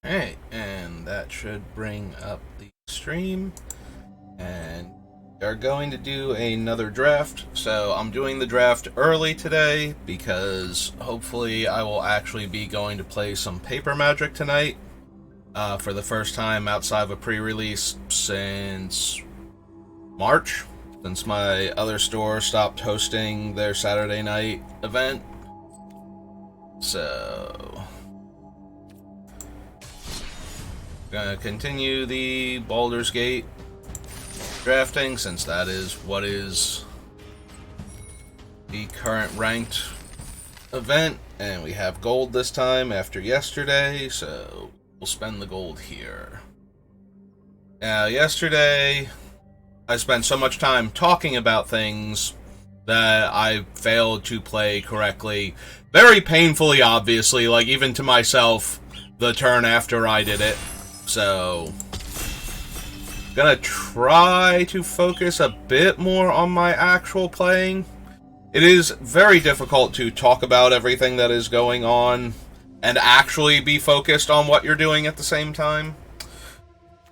Alright, and that should bring up the stream. And we are going to do another draft. So I'm doing the draft early today because hopefully I will actually be going to play some Paper Magic tonight. For the first time outside of a pre-release since March. Since my other store stopped hosting their Saturday night event. So gonna continue the Baldur's Gate drafting, since that is what is the current ranked event, and we have gold this time after yesterday, so we'll spend the gold here. Now, yesterday I spent so much time talking about things that I failed to play correctly. Very painfully, obviously, like even to myself, the turn after I did it. So, gonna try to focus a bit more on my actual playing. It is very difficult to talk about everything that is going on and actually be focused on what you're doing at the same time.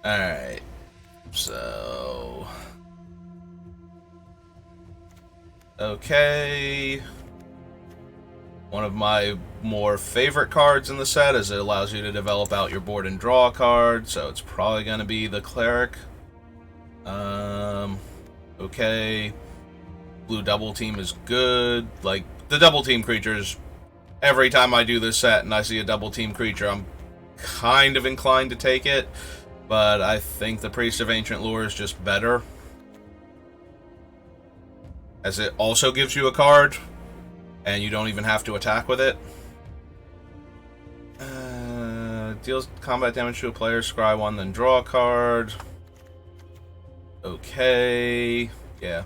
Alright, so okay. One of my more favorite cards in the set is it allows you to develop out your board and draw a card, so it's probably going to be the Cleric. Okay. Blue double team is good. Like, the double team creatures, every time I do this set and I see a double team creature, I'm kind of inclined to take it, but I think the Priest of Ancient Lore is just better, as it also gives you a card, and you don't even have to attack with it. Deals combat damage to a player, scry one, then draw a card. Okay. Yeah.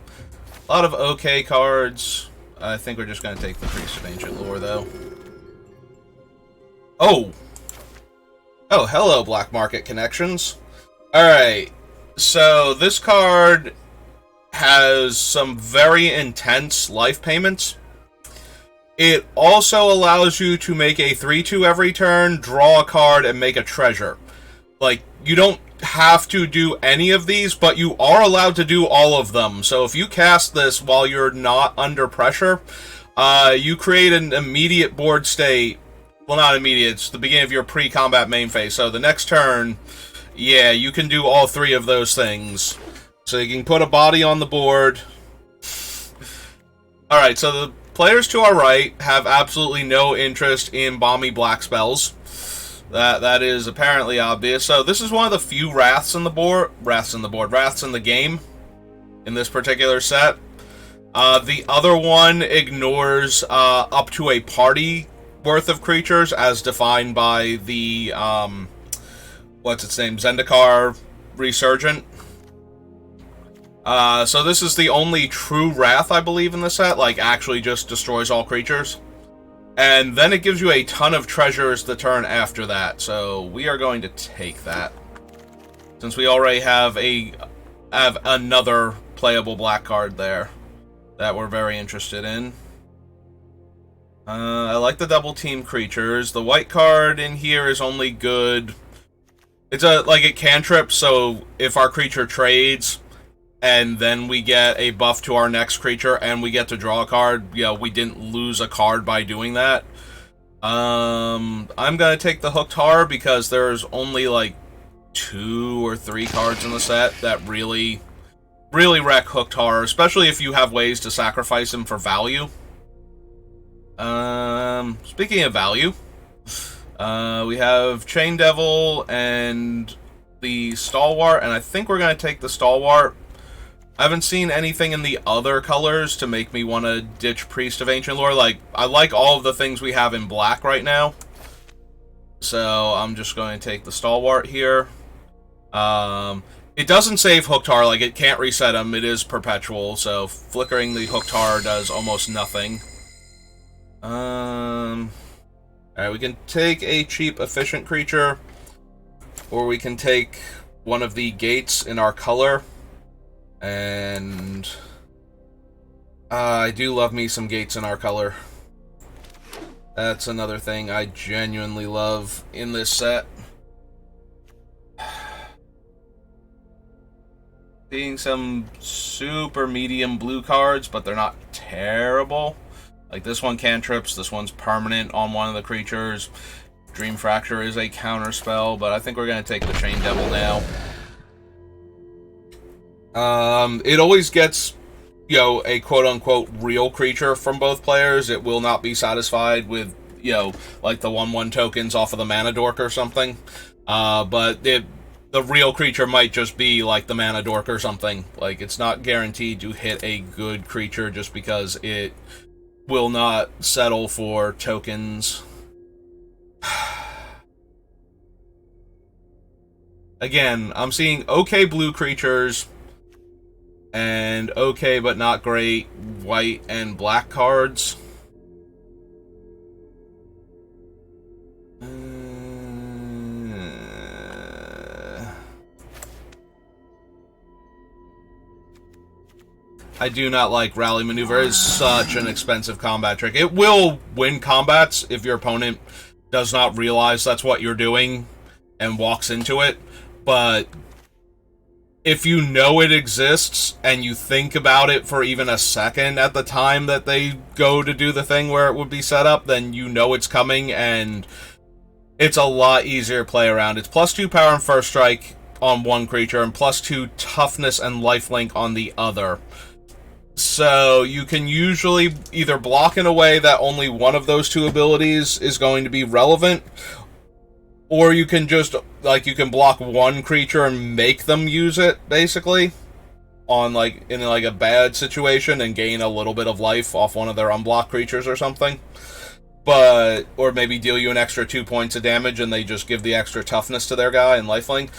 A lot of okay cards. I think we're just going to take the Priest of Ancient Lore, though. Oh! Oh, hello, Black Market Connections. Alright. So, this card has some very intense life payments. It also allows you to make a 3/2 every turn, draw a card, and make a treasure. Like, you don't have to do any of these, but you are allowed to do all of them. So if you cast this while you're not under pressure, you create an immediate board state. Well, not immediate, it's the beginning of your pre-combat main phase. So the next turn, yeah, you can do all three of those things. So you can put a body on the board. Alright, so the players to our right have absolutely no interest in bomby black spells. That is apparently obvious. So this is one of the few wraths in the game in this particular set. The other one ignores up to a party worth of creatures as defined by the what's its name, Zendikar Resurgent. So this is the only true wrath, I believe, in the set. Like, actually just destroys all creatures. And then it gives you a ton of treasures the turn after that. So we are going to take that, since we already have another playable black card there that we're very interested in. I like the double team creatures. The white card in here is only good. It's it cantrips, so if our creature trades and then we get a buff to our next creature, and we get to draw a card, we didn't lose a card by doing that. I'm gonna take the Hooked Horror, because there's only, 2 or 3 cards in the set that really wreck Hooked Horror, especially if you have ways to sacrifice him for value. Speaking of value, we have Chain Devil and the Stalwart, and I think we're gonna take the Stalwart. I haven't seen anything in the other colors to make me want to ditch Priest of Ancient Lore. I like all of the things we have in black right now. So I'm just going to take the Stalwart here. It doesn't save Hooked Horror, it can't reset him. It is perpetual, so flickering the Hooked Horror does almost nothing. Alright, we can take a cheap, efficient creature, or we can take one of the gates in our color. And I do love me some gates in our color. That's another thing I genuinely love in this set. Seeing some super medium blue cards, but they're not terrible. Like this one cantrips, this one's permanent on one of the creatures. Dream Fracture is a counter spell, but I think we're going to take the Chain Devil now. It always gets, you know, a quote-unquote real creature from both players. It will not be satisfied with, you know, like the 1/1 tokens off of the Mana Dork or something. But the real creature might just be like the Mana Dork or something. Like, it's not guaranteed to hit a good creature just because it will not settle for tokens. Again, I'm seeing okay blue creatures and okay but not great white and black cards. I do not like Rally Maneuver. It is such an expensive combat trick. It will win combats if your opponent does not realize that's what you're doing and walks into it. But if you know it exists and you think about it for even a second at the time that they go to do the thing where it would be set up, then you know it's coming and it's a lot easier to play around. It's +2 power and first strike on one creature and +2 toughness and lifelink on the other. So you can usually either block in a way that only one of those two abilities is going to be relevant, or you can just, like, you can block one creature and make them use it, basically, on, like, in, like, a bad situation and gain a little bit of life off one of their unblocked creatures or something. But, or maybe deal you an extra 2 points of damage and they just give the extra toughness to their guy and lifelink.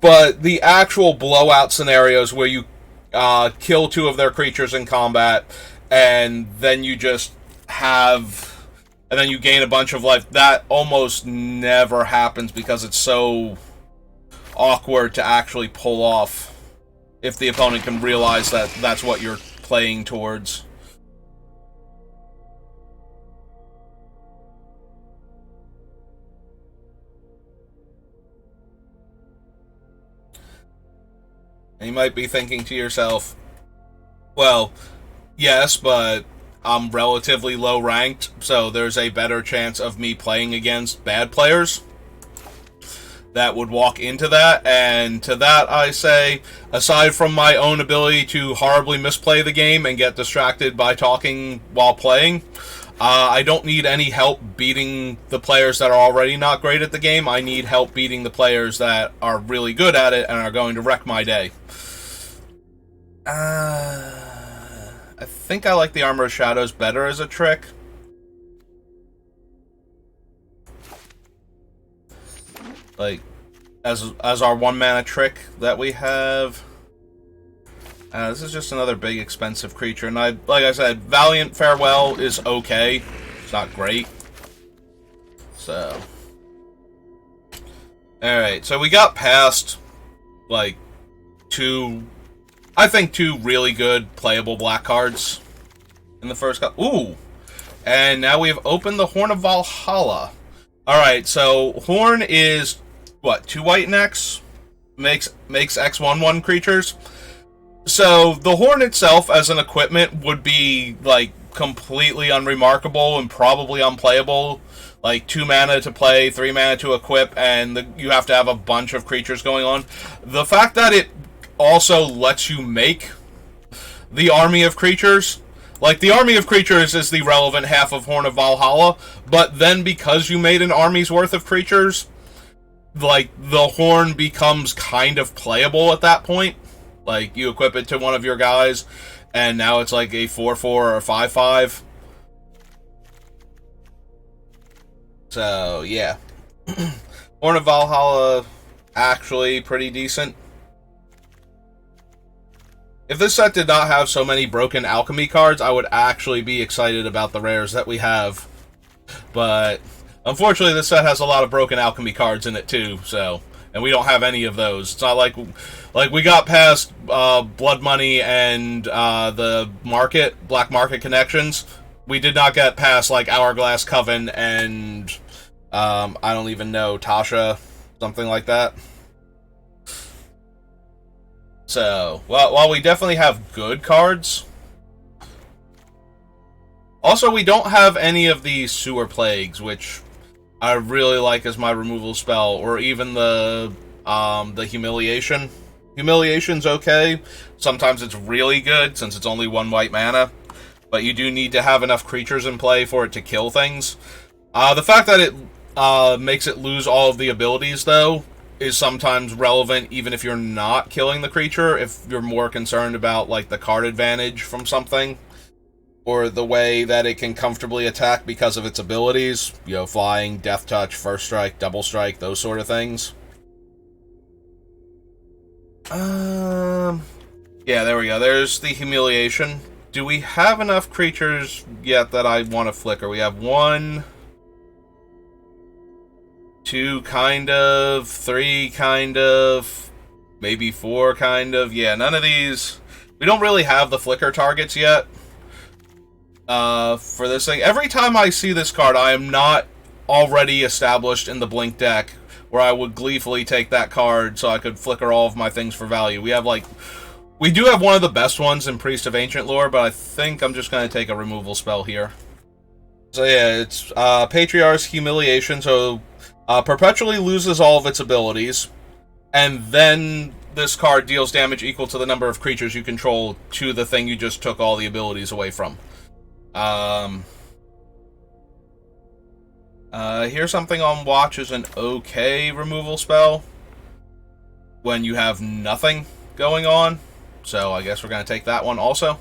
But the actual blowout scenarios where you kill 2 of their creatures in combat, and then you just have, and then you gain a bunch of life, that almost never happens because it's so awkward to actually pull off if the opponent can realize that that's what you're playing towards. And you might be thinking to yourself, well, yes, but I'm relatively low ranked, so there's a better chance of me playing against bad players that would walk into that. And to that I say, aside from my own ability to horribly misplay the game and get distracted by talking while playing, I don't need any help beating the players that are already not great at the game. I need help beating the players that are really good at it and are going to wreck my day. I think I like the Armor of Shadows better as a trick. Like, as our 1-mana trick that we have. This is just another big expensive creature, and like I said, Valiant Farewell is okay. It's not great. So, alright, so we got past, like, I think two really good playable black cards in the first cut. Ooh! And now we have opened the Horn of Valhalla. Alright, so Horn is, what, 2 white and X? Makes X 1/1 creatures. So, the Horn itself as an equipment would be, like, completely unremarkable and probably unplayable. Like, 2 mana to play, 3 mana to equip, and you have to have a bunch of creatures going on. The fact that it also lets you make the army of creatures, like, the army of creatures is the relevant half of Horn of Valhalla, but then because you made an army's worth of creatures, like, the Horn becomes kind of playable at that point. Like, you equip it to one of your guys, and now it's like a 4/4 or a 5/5. So, yeah. Horn of Valhalla, actually pretty decent. If this set did not have so many broken Alchemy cards, I would actually be excited about the rares that we have. But, unfortunately, this set has a lot of broken Alchemy cards in it, too, so... And we don't have any of those. It's not like we got past Blood Money and the market, Black Market Connections. We did not get past, like, Hourglass Coven and, I don't even know, Tasha, something like that. So, while we definitely have good cards, also we don't have any of the Sewer Plagues, which I really like as my removal spell, or even the Humiliation. Humiliation's okay. Sometimes it's really good, since it's only 1 white mana. But you do need to have enough creatures in play for it to kill things. The fact that it makes it lose all of the abilities, though, is sometimes relevant even if you're not killing the creature, if you're more concerned about, like, the card advantage from something, or the way that it can comfortably attack because of its abilities. You know, flying, death touch, first strike, double strike, those sort of things. Yeah, there we go. There's the Humiliation. Do we have enough creatures yet that I want to flicker? We have 1, 2, kind of, 3, kind of, maybe 4, kind of. Yeah, none of these. We don't really have the flicker targets yet for this thing. Every time I see this card, I am not already established in the Blink deck, where I would gleefully take that card so I could flicker all of my things for value. We do have one of the best ones in Priest of Ancient Lore, but I think I'm just going to take a removal spell here. So yeah, it's Patriarch's Humiliation, so perpetually loses all of its abilities, and then this card deals damage equal to the number of creatures you control to the thing you just took all the abilities away from. Here's something on Watch is an okay removal spell when you have nothing going on. So I guess we're going to take that one also.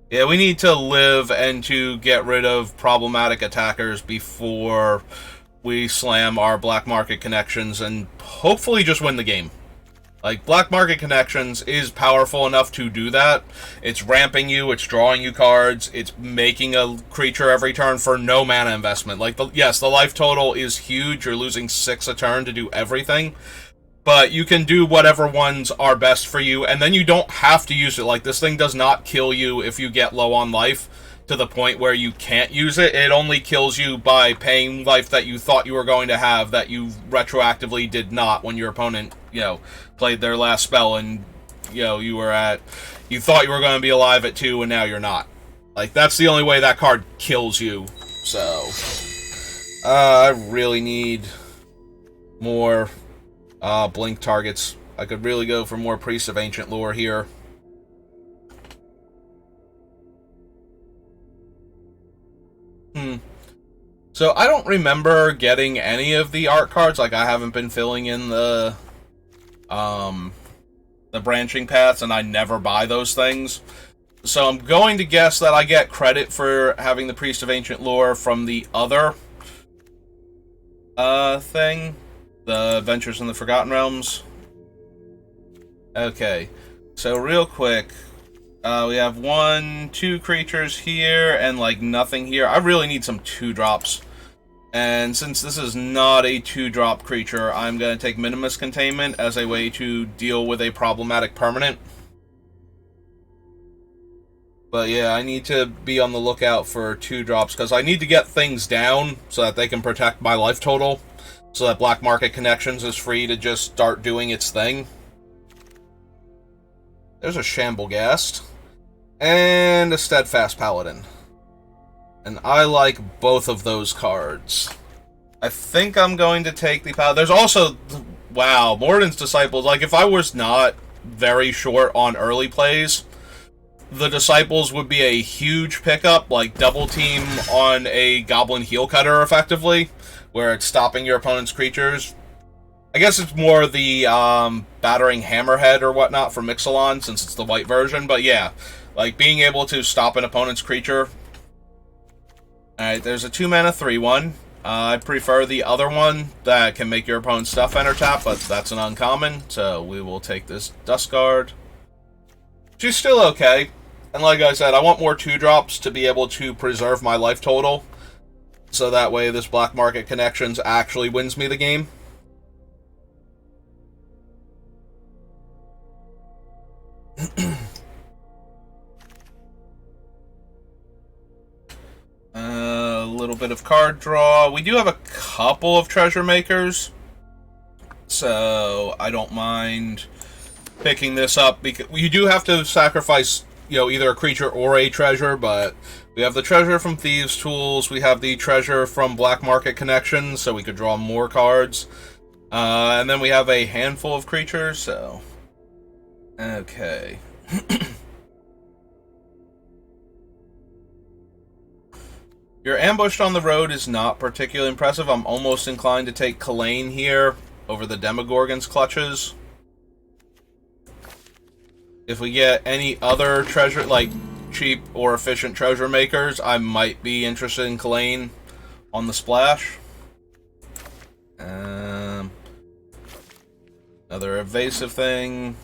Yeah, we need to live and to get rid of problematic attackers before we slam our Black Market Connections and hopefully just win the game. Like, Black Market Connections is powerful enough to do that. It's ramping you, it's drawing you cards, it's making a creature every turn for no mana investment. Like, yes, the life total is huge, you're losing 6 a turn to do everything, but you can do whatever ones are best for you, and then you don't have to use it. Like, this thing does not kill you if you get low on life to the point where you can't use it. It only kills you by paying life that you thought you were going to have that you retroactively did not when your opponent, you know, played their last spell and, you know, you thought you were going to be alive at 2 and now you're not. Like, that's the only way that card kills you. So, I really need more blink targets. I could really go for more Priest of Ancient Lore here. So I don't remember getting any of the art cards. Like, I haven't been filling in the branching paths, and I never buy those things. So I'm going to guess that I get credit for having the Priest of Ancient Lore from the other thing, the Adventures in the Forgotten Realms. Okay, so real quick, we have 1, 2 creatures here, and like nothing here. I really need some 2-drops. And since this is not a 2-drop creature, I'm going to take Minimus Containment as a way to deal with a problematic permanent. But yeah, I need to be on the lookout for 2-drops, because I need to get things down so that they can protect my life total, so that Black Market Connections is free to just start doing its thing. There's a Shamblegast. And a Steadfast Paladin. And I like both of those cards. I think I'm going to take the Paladin. There's also... Wow, Morden's Disciples. Like, if I was not very short on early plays, the Disciples would be a huge pickup. Like, double team on a Goblin Heel Cutter, effectively, where it's stopping your opponent's creatures. I guess it's more the Battering Hammerhead or whatnot from Mixalon, since it's the white version. But yeah, like, being able to stop an opponent's creature. Alright, there's a 2-mana 3-1. I prefer the other one that can make your opponent's stuff enter tap, but that's an uncommon, so we will take this Duskguard. She's still okay, and like I said, I want more 2-drops to be able to preserve my life total, so that way this Black Market Connections actually wins me the game. A little bit of card draw. We do have a couple of Treasure Makers, So I don't mind picking this up, because you do have to sacrifice, either a creature or a treasure, but we have the treasure from Thieves' Tools, we have the treasure from Black Market Connections, so we could draw more cards, and then we have a handful of creatures, so... Okay. Your ambushed on the road is not particularly impressive. I'm almost inclined to take Kalain here over the Demogorgon's Clutches. If we get any other treasure, like cheap or efficient treasure makers, I might be interested in Kalain on the splash. Another evasive thing.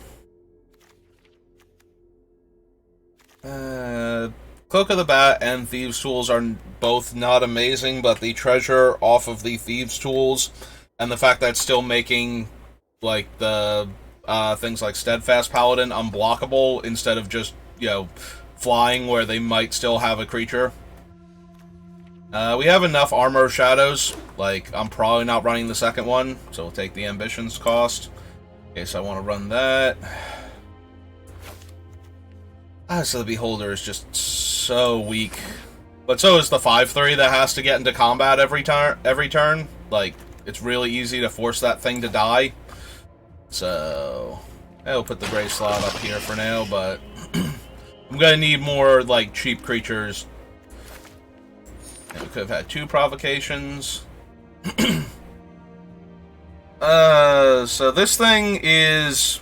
Cloak of the Bat and Thieves' Tools are both not amazing, but the treasure off of the Thieves' Tools and the fact that it's still making, like, the things like Steadfast Paladin unblockable instead of just, flying where they might still have a creature. We have enough Armor Shadows. Like, I'm probably not running the second one, so we'll take the Ambitions cost. Okay, so I want to run that. So the Beholder is just so weak. But so is the 5/3 that has to get into combat every turn. Like, it's really easy to force that thing to die. So, I'll put the Grey Slot up here for now, but I'm gonna need more, like, cheap creatures. And we could have had 2 provocations. So this thing is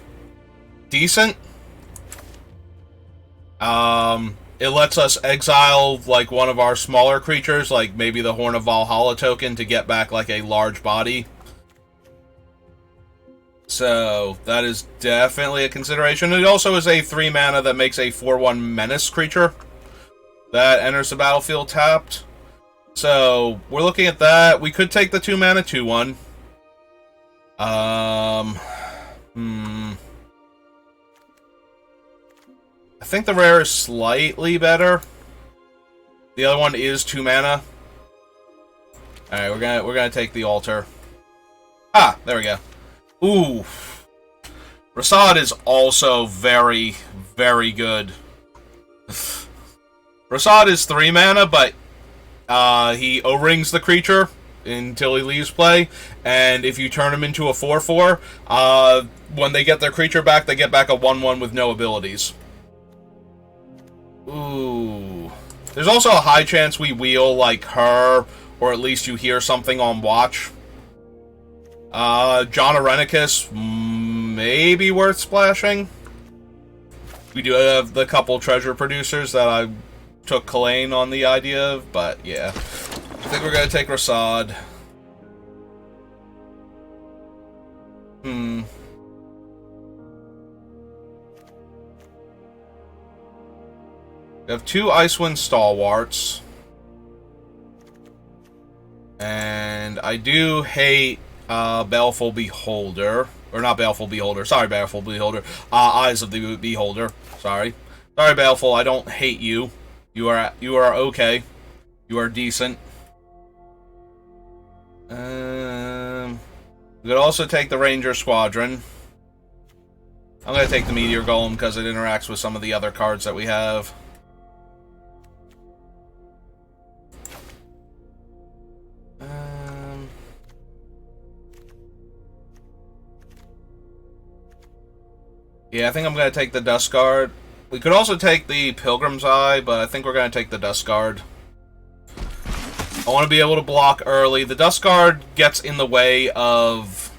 decent. It lets us exile, like, one of our smaller creatures, like maybe the Horn of Valhalla token, to get back, like, a large body. So, that is definitely a consideration. It also is a 3 mana that makes a 4/1 menace creature that enters the battlefield tapped. So, we're looking at that. We could take the 2 mana 2/1. I think the rare is slightly better. The other one is 2 mana. Alright, we're gonna take the altar. Ah, there we go. Ooh. Rasad is also very, very good. Rasad is 3 mana, but he O-rings the creature until he leaves play, and if you turn him into a 4/4, when they get their creature back, they get back a 1/1 with no abilities. Ooh. There's also a high chance we wheel, like, her, or at least you hear something on watch. John Arenicus may be worth splashing. We do have the couple treasure producers that I took Kalain on the idea of, but yeah. I think we're gonna take Rasad. We have 2 Icewind Stalwarts. And I do hate Baleful Beholder. Or not Baleful Beholder. Sorry, Baleful Beholder. Eyes of the Beholder. Sorry. Sorry, Baleful. I don't hate you. You are okay. You are decent. We could also take the Ranger Squadron. I'm going to take the Meteor Golem because it interacts with some of the other cards that we have. Yeah, I think I'm going to take the Dust Guard. We could also take the Pilgrim's Eye, but I think we're going to take the Dust Guard. I want to be able to block early. The Dust Guard gets in the way of...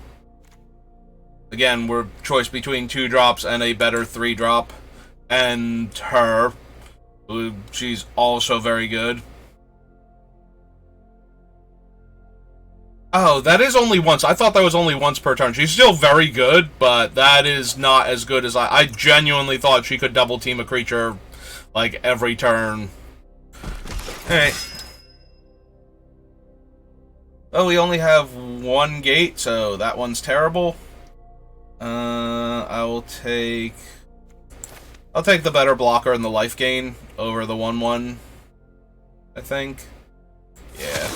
Again, we're choice between 2 drops and a better 3 drop. And her. She's also very good. Oh, that is only once. I thought that was only once per turn. She's still very good, but that is not as good as I genuinely thought she could double team a creature, like, every turn. Alright. Oh, we only have 1 gate, so that one's terrible. I'll take the better blocker and the life gain over the 1/1, I think. Yeah.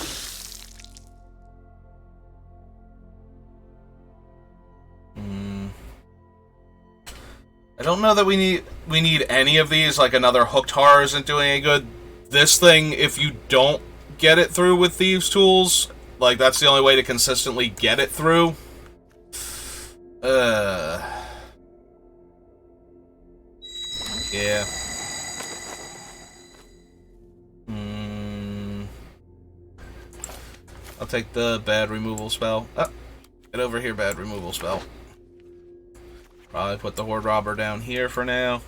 don't know that we need any of these. Like, another hooked horror isn't doing any good. This thing, if you don't get it through with Thieves' Tools, like, that's the only way to consistently get it through. Yeah. I'll take the bad removal spell. Oh, get over here, bad removal spell. Probably put the Horde Robber down here for now.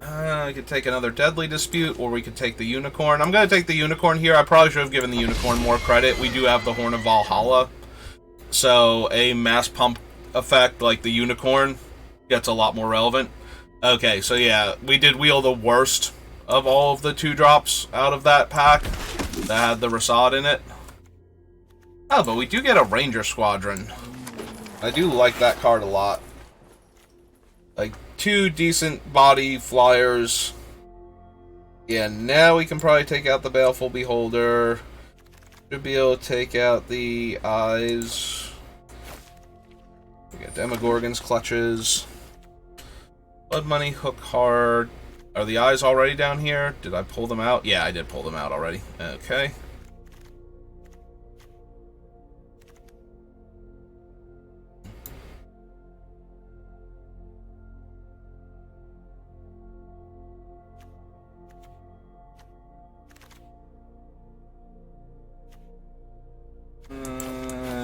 I could take another Deadly Dispute, or we could take the Unicorn. I'm going to take the Unicorn here. I probably should have given the Unicorn more credit. We do have the Horn of Valhalla. So a mass pump effect like the Unicorn gets a lot more relevant. Okay, so yeah, we did wheel the worst of all of the 2-drops out of that pack that had the Rasad in it. Oh, but we do get a Ranger Squadron. I do like that card a lot. Like, 2 decent body flyers. Yeah, now we can probably take out the Baleful Beholder. Should be able to take out the Eyes. We got Demogorgon's Clutches. Blood Money, Hook Hard. Are the Eyes already down here? Did I pull them out? Yeah, I did pull them out already. Okay.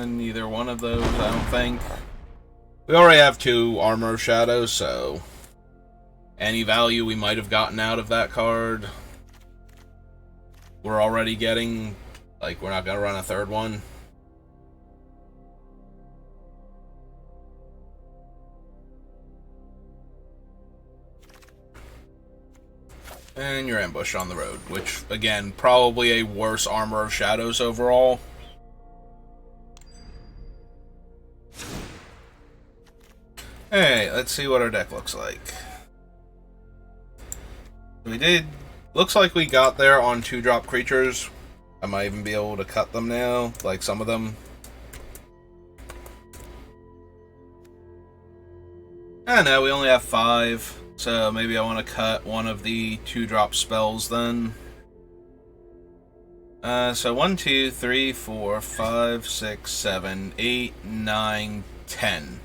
Neither one of those, I don't think. We already have 2 Armor of Shadows, so any value we might have gotten out of that card, we're already getting. Like, we're not going to run a 3rd one. And your Ambush on the Road, which, again, probably a worse Armor of Shadows overall. Hey, let's see what our deck looks like. We did... Looks like we got there on 2-drop creatures. I might even be able to cut them now, like some of them. I know, we only have 5, so maybe I want to cut one of the 2-drop spells then. So 1, 2, 3, 4, 5, 6, 7, 8, 9, 10.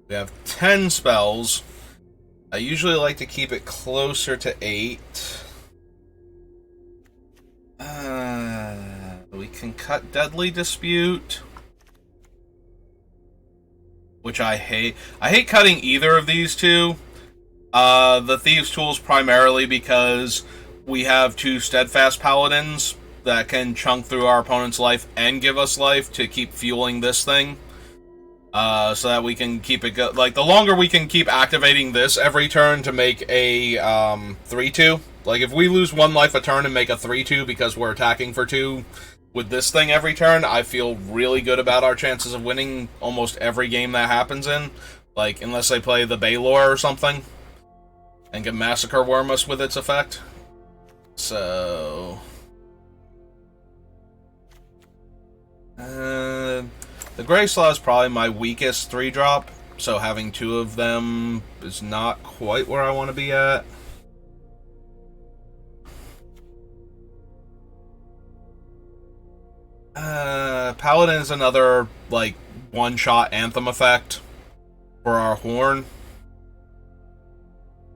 We have 10 spells. I usually like to keep it closer to 8. We can cut Deadly Dispute, which I hate. I hate cutting either of these 2. The Thieves' Tools primarily because we have 2 Steadfast Paladins that can chunk through our opponent's life and give us life to keep fueling this thing. So that we can keep it like, the longer we can keep activating this every turn to make a 3-2. Like, if we lose 1 life a turn and make a 3-2 because we're attacking for 2 with this thing every turn, I feel really good about our chances of winning almost every game that happens in. Like, unless they play the Baldur or something and can Massacre Worm us with its effect. So... the Greyslaw is probably my weakest 3-drop, so having 2 of them is not quite where I want to be at. Paladin is another, like, 1-shot Anthem effect for our Horn,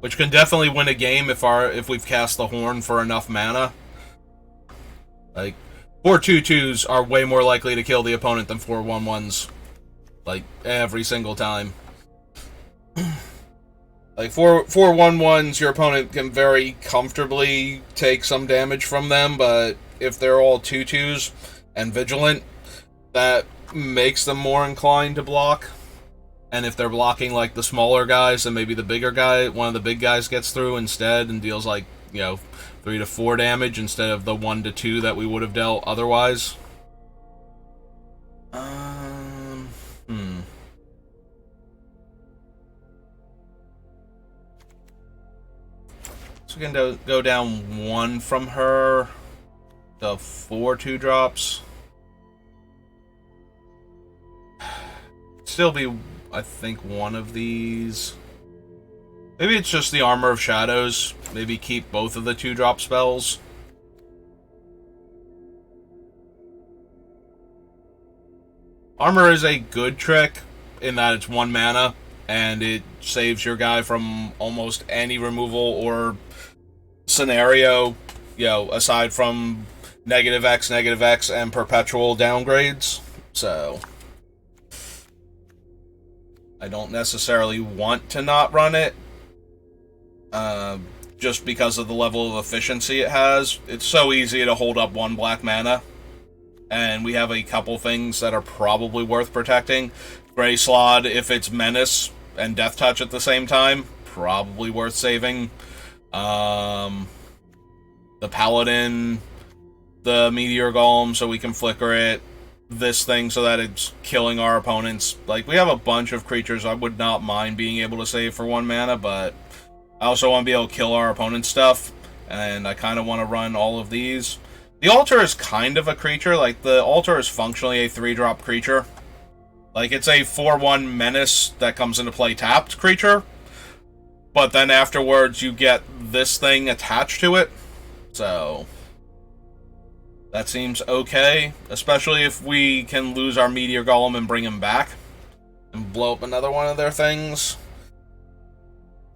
which can definitely win a game if we've cast the Horn for enough mana. Like, 4 2/2s are way more likely to kill the opponent than 4 1/1s. Like, every single time. Like, 4 1/1s, your opponent can very comfortably take some damage from them, but if they're all 2/2s and vigilant, that makes them more inclined to block. And if they're blocking, like, the smaller guys, then maybe the bigger guy, one of the big guys gets through instead and deals, like, you know, 3 to 4 damage instead of the 1 to 2 that we would have dealt otherwise. So we can go down 1 from her to 4 2-drops. still be, I think, one of these. Maybe it's just the Armor of Shadows. Maybe keep both of the 2-drop spells. Armor is a good trick in that it's 1 mana, and it saves your guy from almost any removal or scenario, you know, aside from -X, -X, and perpetual downgrades. So I don't necessarily want to not run it, just because of the level of efficiency it has. It's so easy to hold up 1 black mana, and we have a couple things that are probably worth protecting. Grey Slod, if it's Menace and Death Touch at the same time, probably worth saving. The Paladin, the Meteor Golem, so we can flicker it. This thing so that it's killing our opponents. Like, we have a bunch of creatures I would not mind being able to save for 1 mana, but I also want to be able to kill our opponent's stuff, and I kind of want to run all of these. The Altar is kind of a creature. Like, the Altar is functionally a 3-drop creature. Like, it's a 4/1 Menace that comes into play tapped creature, but then afterwards you get this thing attached to it. So that seems okay, especially if we can lose our Meteor Golem and bring him back and blow up another one of their things.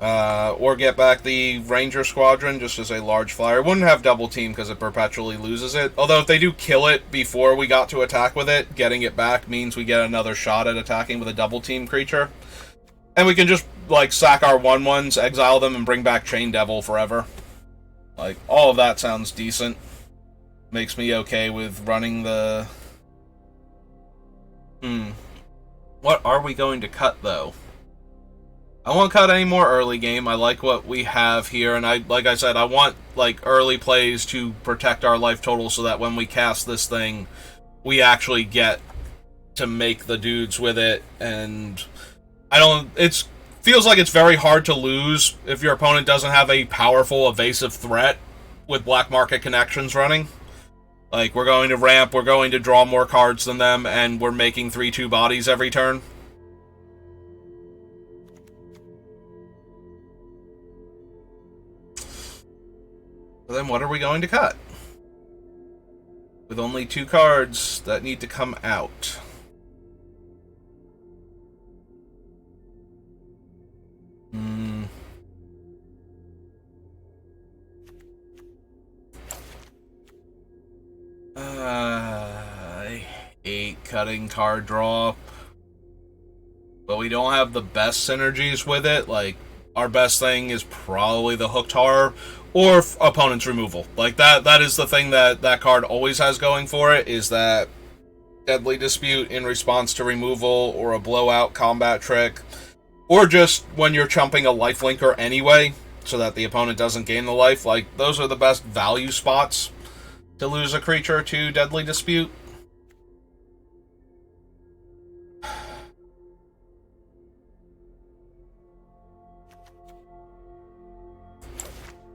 Or get back the Ranger Squadron just as a large flyer. It wouldn't have double team because it perpetually loses it. Although if they do kill it before we got to attack with it, getting it back means we get another shot at attacking with a double team creature. And we can just, like, sack our 1/1s, exile them, and bring back Chain Devil forever. Like, all of that sounds decent. Makes me okay with running the... What are we going to cut, though? I won't cut any more early game. I like what we have here, and like I said, I want, like, early plays to protect our life total so that when we cast this thing, we actually get to make the dudes with it, and it feels like it's very hard to lose if your opponent doesn't have a powerful evasive threat with Black Market Connections running. Like, we're going to ramp, we're going to draw more cards than them, and we're making 3/2 bodies every turn. Then what are we going to cut? With only 2 cards that need to come out. I hate cutting card draw. But we don't have the best synergies with it. Like, our best thing is probably the Hooked Horror or opponent's removal. Like, that is the thing that card always has going for it, is that Deadly Dispute in response to removal, or a blowout combat trick, or just when you're chumping a lifelinker anyway, so that the opponent doesn't gain the life. Like, those are the best value spots to lose a creature to Deadly Dispute.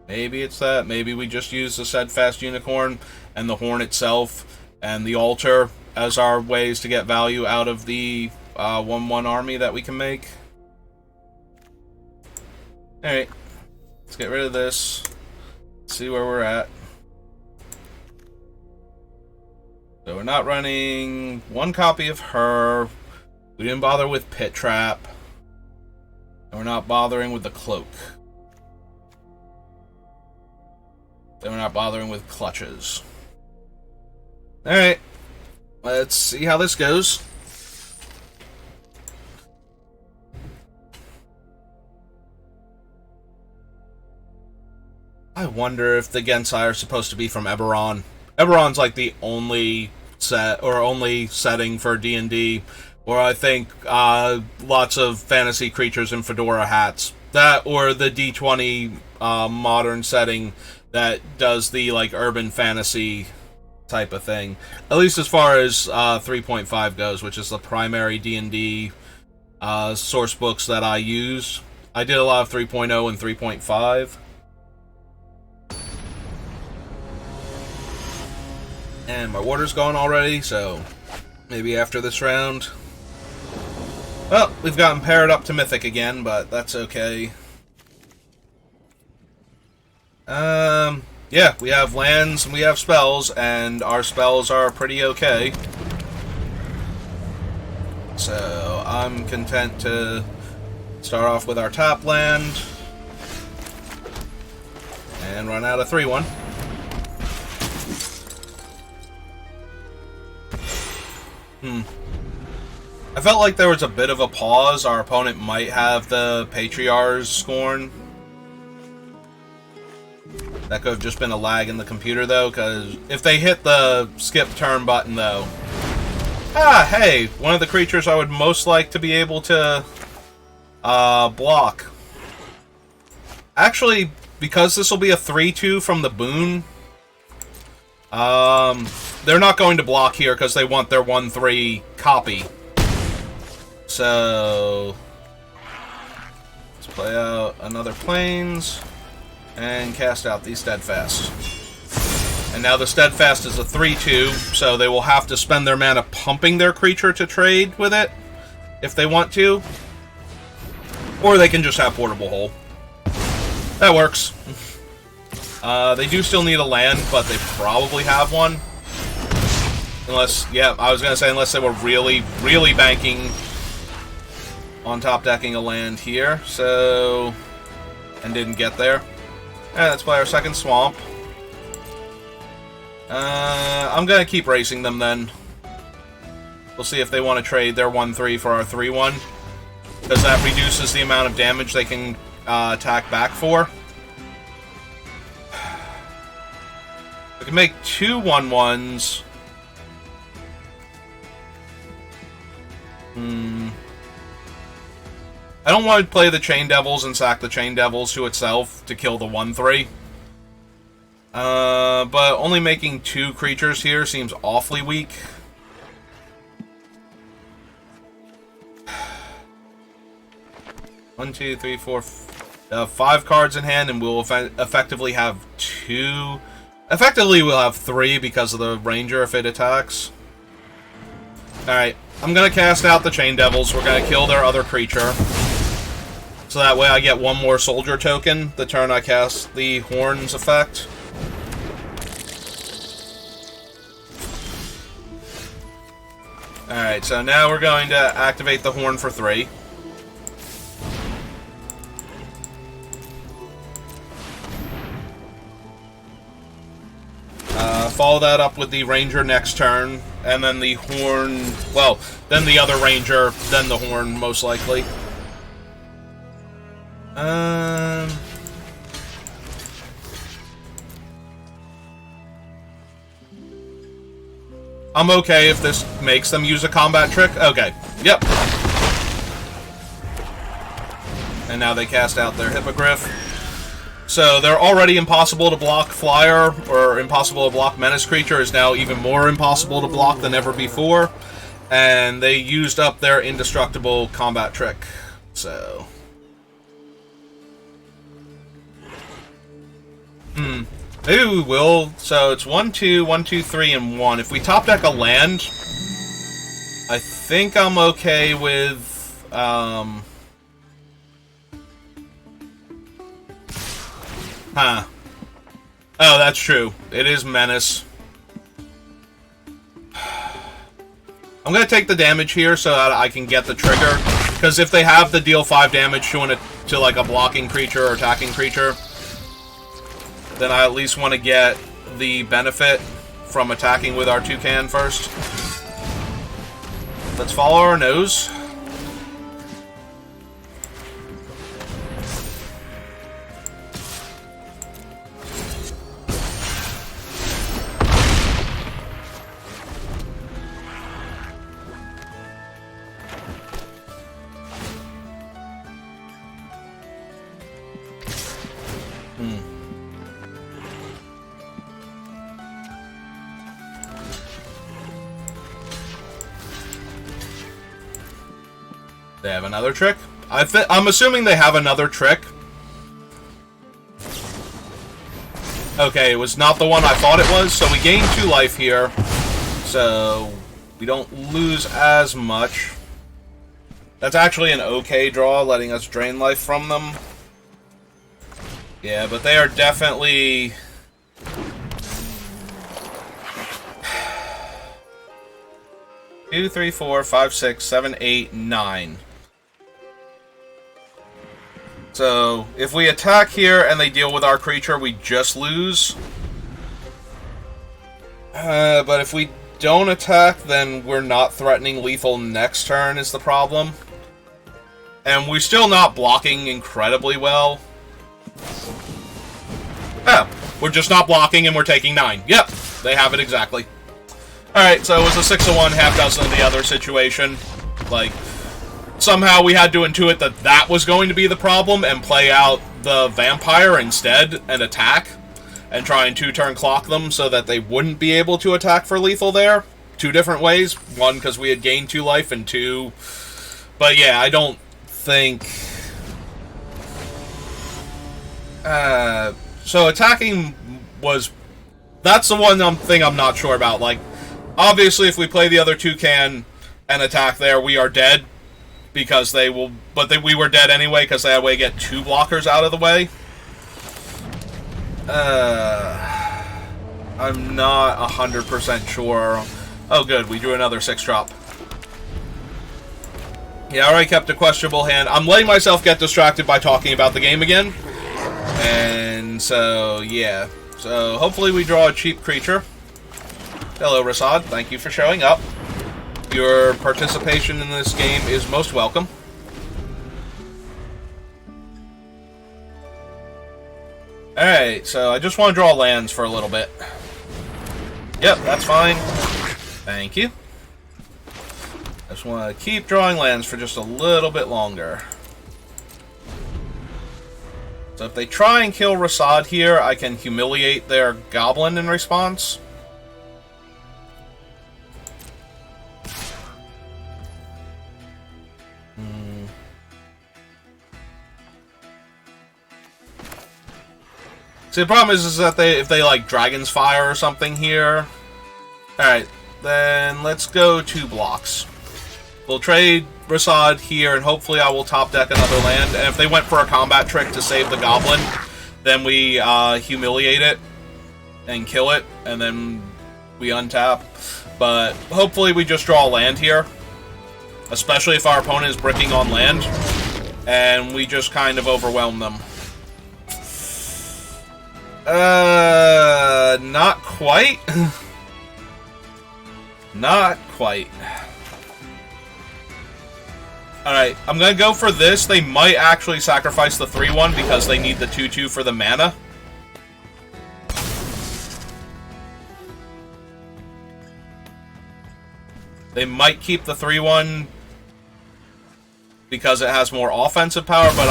Maybe it's that. Maybe we just use the Steadfast Unicorn and the Horn itself and the Altar as our ways to get value out of the 1/1 army that we can make. Alright. Let's get rid of this. See where we're at. So we're not running 1 copy of her. We didn't bother with Pit Trap. And we're not bothering with the Cloak. Then we're not bothering with Clutches. Alright. Let's see how this goes. I wonder if the Gensai are supposed to be from Eberron. Eberron's like the only setting for D&D where I think lots of fantasy creatures in fedora hats. That or the D20 modern setting that does the, like, urban fantasy type of thing. At least as far as 3.5 goes, which is the primary D&D source books that I use. I did a lot of 3.0 and 3.5. And my water's gone already, so maybe after this round. Well, we've gotten paired up to Mythic again, but that's okay. Yeah, we have lands and we have spells, and our spells are pretty okay. So, I'm content to start off with our top land and run out a 3-1. I felt like there was a bit of a pause. Our opponent might have the Patriarch's Scorn. That could have just been a lag in the computer, though, because if they hit the skip turn button, though... Ah, hey! One of the creatures I would most like to be able to block. Actually, because this will be a 3-2 from the boon, they're not going to block here because they want their 1-3 copy. So... let's play out another Plains. And cast out the Steadfast. And now the Steadfast is a 3-2, so they will have to spend their mana pumping their creature to trade with it, if they want to. Or they can just have Portable Hole. That works. They do still need a land, but they probably have one. Unless, yeah, I was going to say unless they were really, really banking on top decking a land here, so... and didn't get there. Alright, let's play our second Swamp. I'm gonna keep racing them then. We'll see if they want to trade their 1-3 for our 3-1. Because that reduces the amount of damage they can attack back for. We can make 2 1-1s. I don't want to play the Chain Devils and sack the Chain Devils to itself to kill the 1-3. But only making 2 creatures here seems awfully weak. One, two, three, four, 5 cards in hand, and we'll effectively have 2. Effectively, we'll have 3 because of the Ranger if it attacks. Alright, I'm going to cast out the Chain Devils. We're going to kill their other creature. So that way I get 1 more soldier token the turn I cast the Horns effect. Alright, so now we're going to activate the Horn for 3. Follow that up with the Ranger next turn, and then the Horn... well, then the other Ranger, then the Horn, most likely. I'm okay if this makes them use a combat trick. Okay. Yep. And now they cast out their Hippogriff. So they're already impossible to block Flyer, or impossible to block Menace Creature is now even more impossible to block than ever before. And they used up their indestructible combat trick. So... maybe we will. So it's 1, 2, 1, 2, 3, and 1. If we top deck a land, I think I'm okay with, huh. Oh, that's true. It is Menace. I'm gonna take the damage here so that I can get the trigger. Because if they have the deal 5 damage to like a blocking creature or attacking creature, then I at least want to get the benefit from attacking with our Toucan first. Let's follow our nose. They have another trick? I'm assuming they have another trick. Okay, it was not the one I thought it was, so we gain 2 life here. So we don't lose as much. That's actually an okay draw, letting us drain life from them. Yeah, but they are definitely... 2, 3, 4, 5, 6, 7, 8, 9. So, if we attack here and they deal with our creature, we just lose. But if we don't attack, then we're not threatening lethal next turn is the problem. And we're still not blocking incredibly well. Yeah, we're just not blocking and we're taking 9. Yep, they have it exactly. Alright, so it was a 6-1, half dozen of the other situation. Like, somehow we had to intuit that that was going to be the problem and play out the vampire instead and attack. And try and 2-turn clock them so that they wouldn't be able to attack for lethal there. 2 different ways. 1, because we had gained 2 life, and 2... But yeah, I don't think... So attacking was... That's the one thing I'm not sure about. Like, obviously if we play the other toucan and attack there, we are dead. Because they will... But we were dead anyway, because they had a way to get 2 blockers out of the way. I'm not 100% sure. Oh, good. We drew another 6-drop. Yeah, I already kept a questionable hand. I'm letting myself get distracted by talking about the game again. And so, yeah. So, hopefully we draw a cheap creature. Hello, Rasad. Thank you for showing up. Your participation in this game is most welcome. Alright, so I just want to draw lands for a little bit. Yep, that's fine. Thank you. I just want to keep drawing lands for just a little bit longer. So if they try and kill Rasad here, I can humiliate their goblin in response. See, the problem is that if they like Dragon's Fire or something here. Alright, then let's go 2 blocks. We'll trade Rasad here, and hopefully I will top deck another land. And if they went for a combat trick to save the goblin, then we humiliate it and kill it, and then we untap. But hopefully we just draw a land here. Especially if our opponent is bricking on land. And we just kind of overwhelm them. Not quite. Not quite. Alright, I'm gonna go for this. They might actually sacrifice the 3-1 because they need the 2-2 for the mana. They might keep the 3-1 because it has more offensive power, but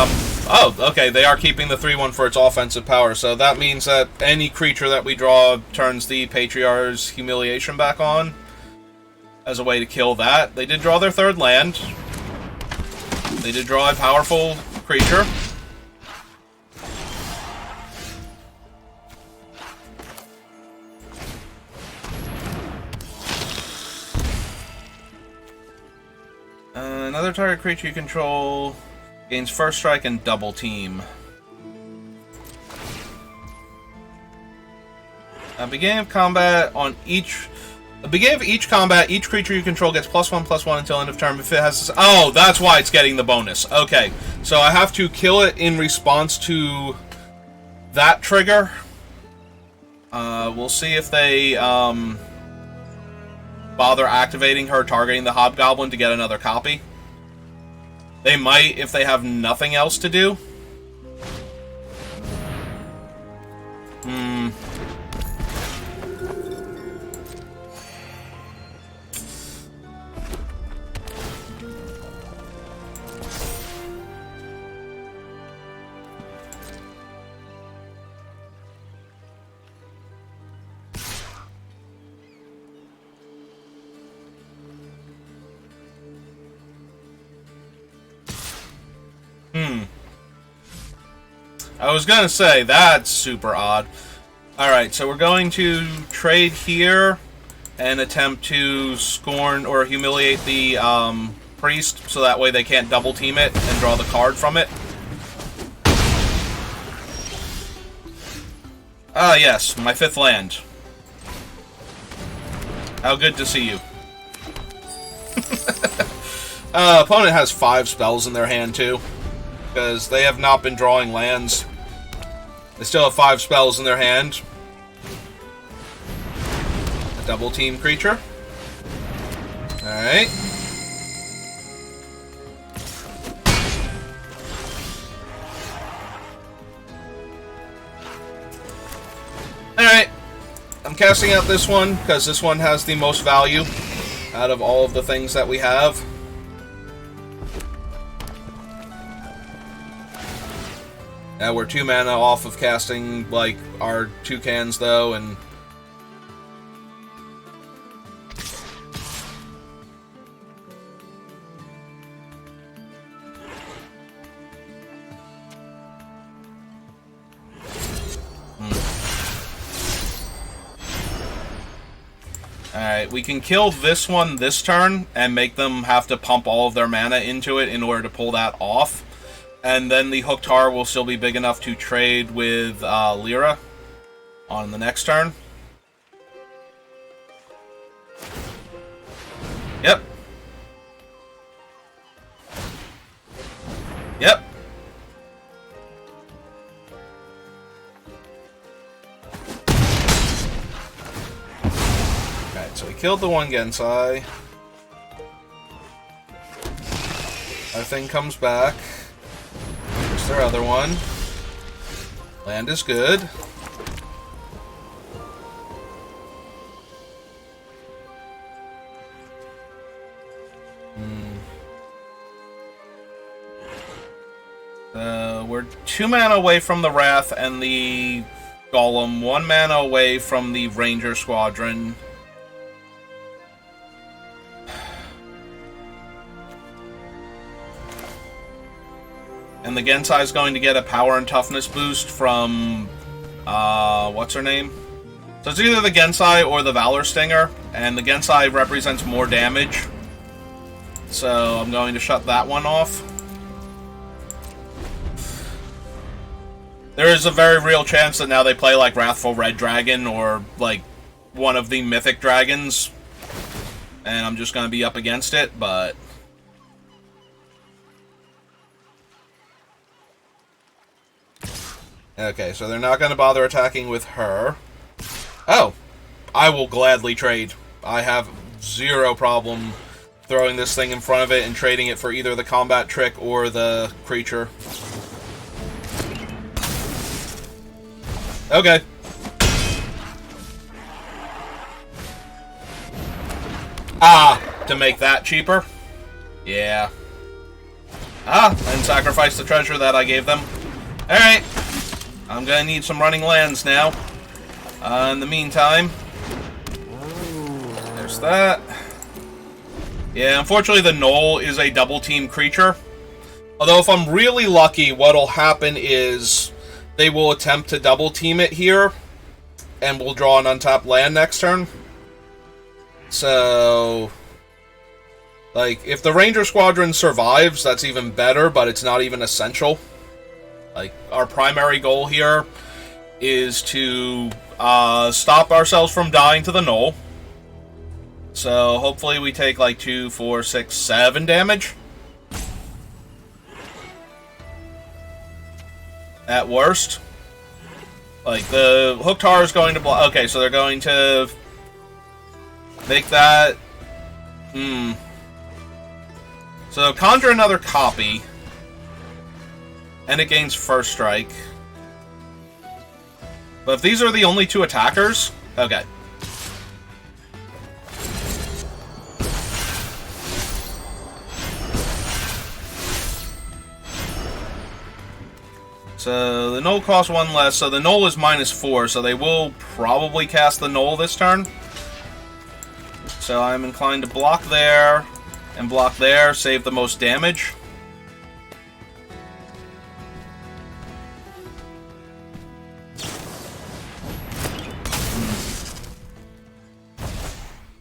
oh, okay, they are keeping the 3-1 for its offensive power, so that means that any creature that we draw turns the Patriarch's Humiliation back on as a way to kill that. They did draw their 3rd land. They did draw a powerful creature. Another target creature you control gains 1st strike and double team. Beginning of combat on each... At the beginning of each combat, each creature you control gets +1/+1 until end of turn. If it has... Oh, that's why it's getting the bonus. Okay, so I have to kill it in response to that trigger. We'll see if they bother activating her, targeting the Hobgoblin to get another copy. They might if they have nothing else to do. I was gonna say, that's super odd. Alright, so we're going to trade here and attempt to scorn or humiliate the priest, so that way they can't double team it and draw the card from it. Ah, yes, my 5th land. How good to see you. Opponent has 5 spells in their hand, too. Because they have not been drawing lands. They still have 5 spells in their hand. A double team creature. Alright. Alright. I'm casting out this one, because this one has the most value out of all of the things that we have. Now we're 2 mana off of casting, like, our toucans, though, and... Alright, we can kill this one this turn, and make them have to pump all of their mana into it in order to pull that off. And then the Hooked Tar will still be big enough to trade with Lyra on the next turn. Yep. Yep. Alright, so we killed the one Gensai. Our thing comes back. Their other one. Land is good. We're 2 mana away from the Wrath and the Golem, 1 mana away from the Ranger Squadron. And the Gensai is going to get a power and toughness boost from, what's her name? So it's either the Gensai or the Valor Stinger, and the Gensai represents more damage. So I'm going to shut that one off. There is a very real chance that now they play like Wrathful Red Dragon or like one of the Mythic Dragons. And I'm just going to be up against it, but... Okay, so they're not going to bother attacking with her. Oh! I will gladly trade. I have 0 problem throwing this thing in front of it and trading it for either the combat trick or the creature. Okay. Ah! To make that cheaper? Yeah. Ah! And sacrifice the treasure that I gave them. Alright. I'm gonna need some running lands now. In the meantime, there's that. Yeah, unfortunately the Gnoll is a double team creature. Although if I'm really lucky, what'll happen is they will attempt to double team it here, and we'll draw an untapped land next turn. So, like, if the Ranger Squadron survives, that's even better, but it's not even essential. Like, our primary goal here is to stop ourselves from dying to the Gnoll. So, hopefully we take, like, 2, 4, 6, 7 damage. At worst. Like, the Hooked Tar is going to block... Okay, so they're going to make that... So, conjure another copy. And it gains first strike. But if these are the only 2 attackers... Okay. So the Gnoll costs 1 less, so the Gnoll is -4, so they will probably cast the Gnoll this turn. So I'm inclined to block there, and block there, save the most damage.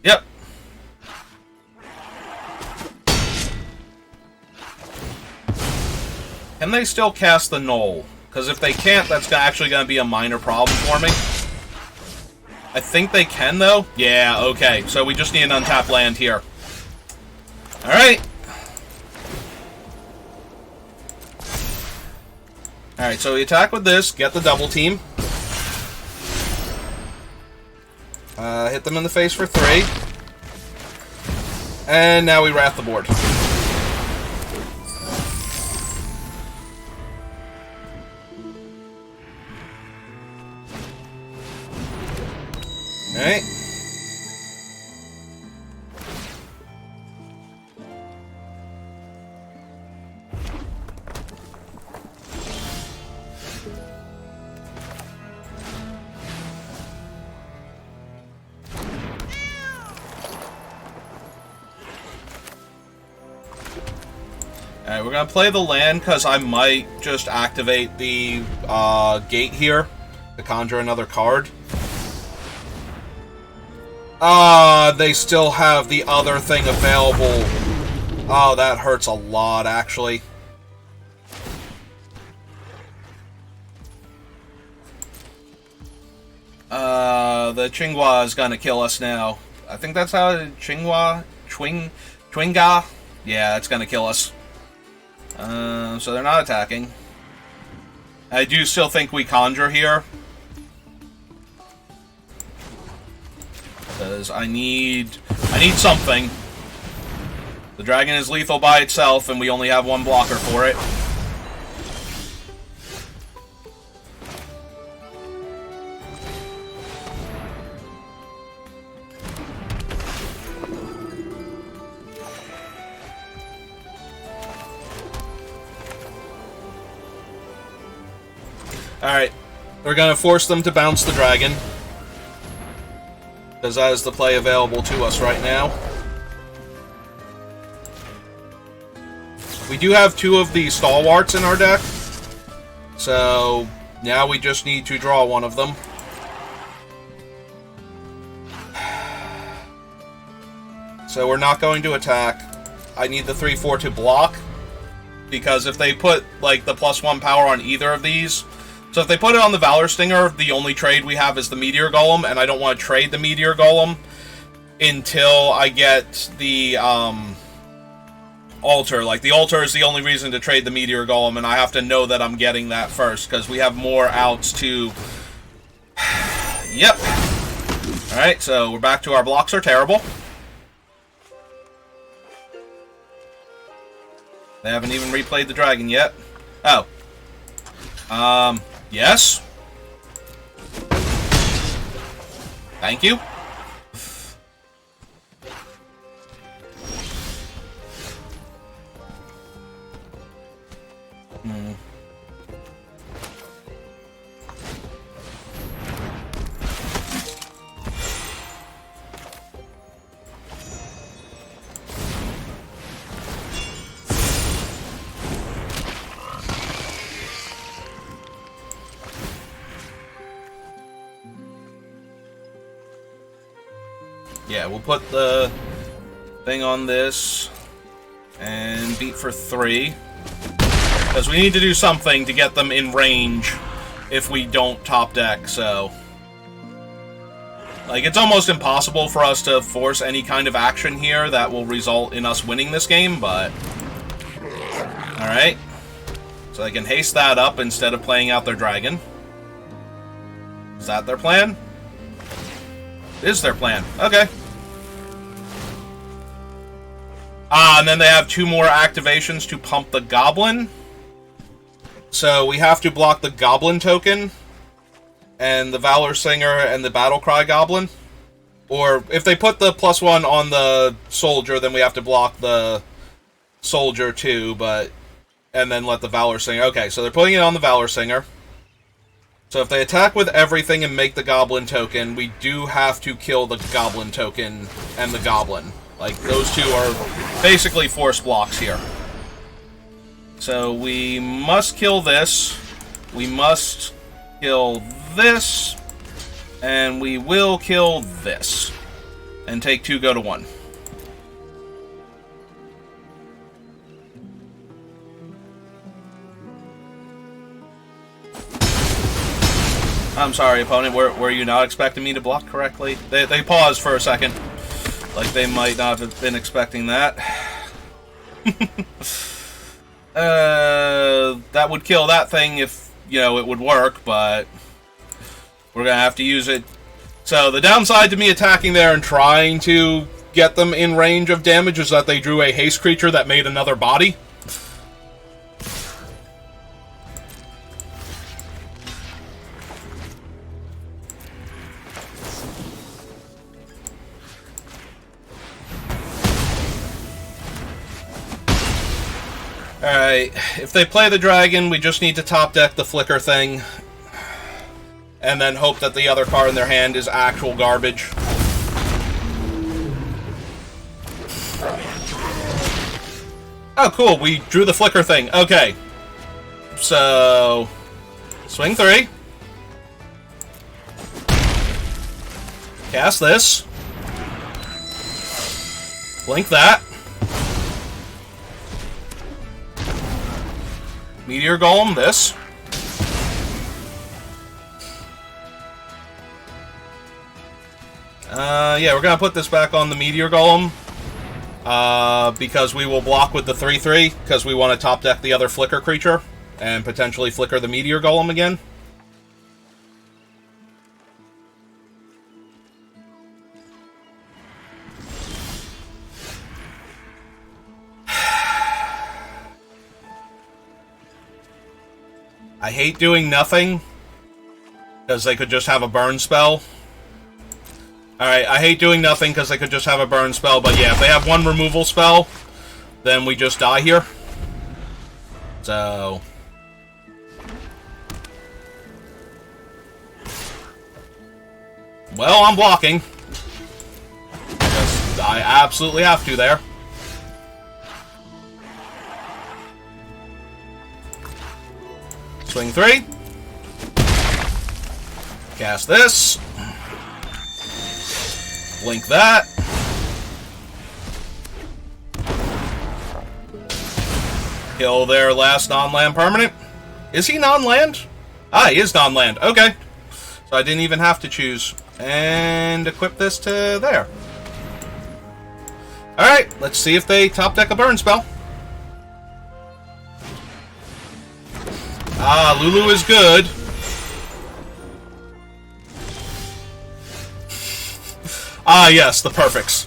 Yep. Can they still cast the Knoll? Because if they can't, that's actually going to be a minor problem for me. I think they can, though. Yeah, okay. So we just need an untapped land here. Alright. Alright, so we attack with this, get the double team. Hit them in the face for 3. And now we wrath the board. Alright. Alright, we're gonna play the land because I might just activate the gate here to conjure another card. They still have the other thing available. Oh, that hurts a lot, actually. The Chingwa is gonna kill us now. I think that's how Chingwa? Twinga? Yeah, it's gonna kill us. So they're not attacking. I do still think we conjure here. Because I need something. The dragon is lethal by itself, and we only have one blocker for it. Alright, we're gonna force them to bounce the dragon. Because that is the play available to us right now. We do have 2 of the stalwarts in our deck. So, now we just need to draw one of them. So we're not going to attack. I need the 3/4 to block. Because if they put, like, the +1 power on either of these... So if they put it on the Valor Stinger, the only trade we have is the Meteor Golem, and I don't want to trade the Meteor Golem until I get the Altar. Like, the Altar is the only reason to trade the Meteor Golem, and I have to know that I'm getting that first, because we have more outs to... Yep. Alright, so we're back to our blocks are terrible. They haven't even replayed the dragon yet. Oh. Yes? Thank you. Yeah, we'll put the thing on this and beat for 3. Because we need to do something to get them in range if we don't top deck, so... Like, it's almost impossible for us to force any kind of action here that will result in us winning this game, but... Alright. So they can haste that up instead of playing out their dragon. Is that their plan? Is their plan. Okay. And then they have 2 more activations to pump the Goblin. So we have to block the Goblin token and the Valor Singer and the Battlecry Goblin. Or if they put the +1 on the Soldier, then we have to block the Soldier too, but... And then let the Valor Singer... Okay, so they're putting it on the Valor Singer. So if they attack with everything and make the Goblin token, we do have to kill the Goblin token and the Goblin. Like, those 2 are basically force blocks here. So we must kill this. We must kill this. And we will kill this. And take 2, go to 1. I'm sorry, opponent. Were you not expecting me to block correctly? They paused for a second. Like they might not have been expecting that. That would kill that thing if, you know, it would work, but we're gonna have to use it. So the downside to me attacking there and trying to get them in range of damage is that they drew a haste creature that made another body. Alright, if they play the dragon, we just need to top deck the flicker thing. And then hope that the other card in their hand is actual garbage. Oh, cool, we drew the flicker thing. Okay. So, swing 3. Cast this. Blink that. Meteor Golem this. Yeah, we're gonna put this back on the Meteor Golem. Because we will block with the 3/3, because we want to top deck the other flicker creature, and potentially flicker the Meteor Golem again. I hate doing nothing, because they could just have a burn spell. Alright, I hate doing nothing because they could just have a burn spell, but yeah, if they have one removal spell, then we just die here. So... well, I'm blocking. Because I absolutely have to there. Swing 3. Cast this. Blink that. Kill their last non-land permanent. Is he non-land? Ah, he is non-land. Okay. So I didn't even have to choose. And equip this to there. Alright, let's see if they top deck a burn spell. Ah, Lulu is good. Ah, yes, the perfects.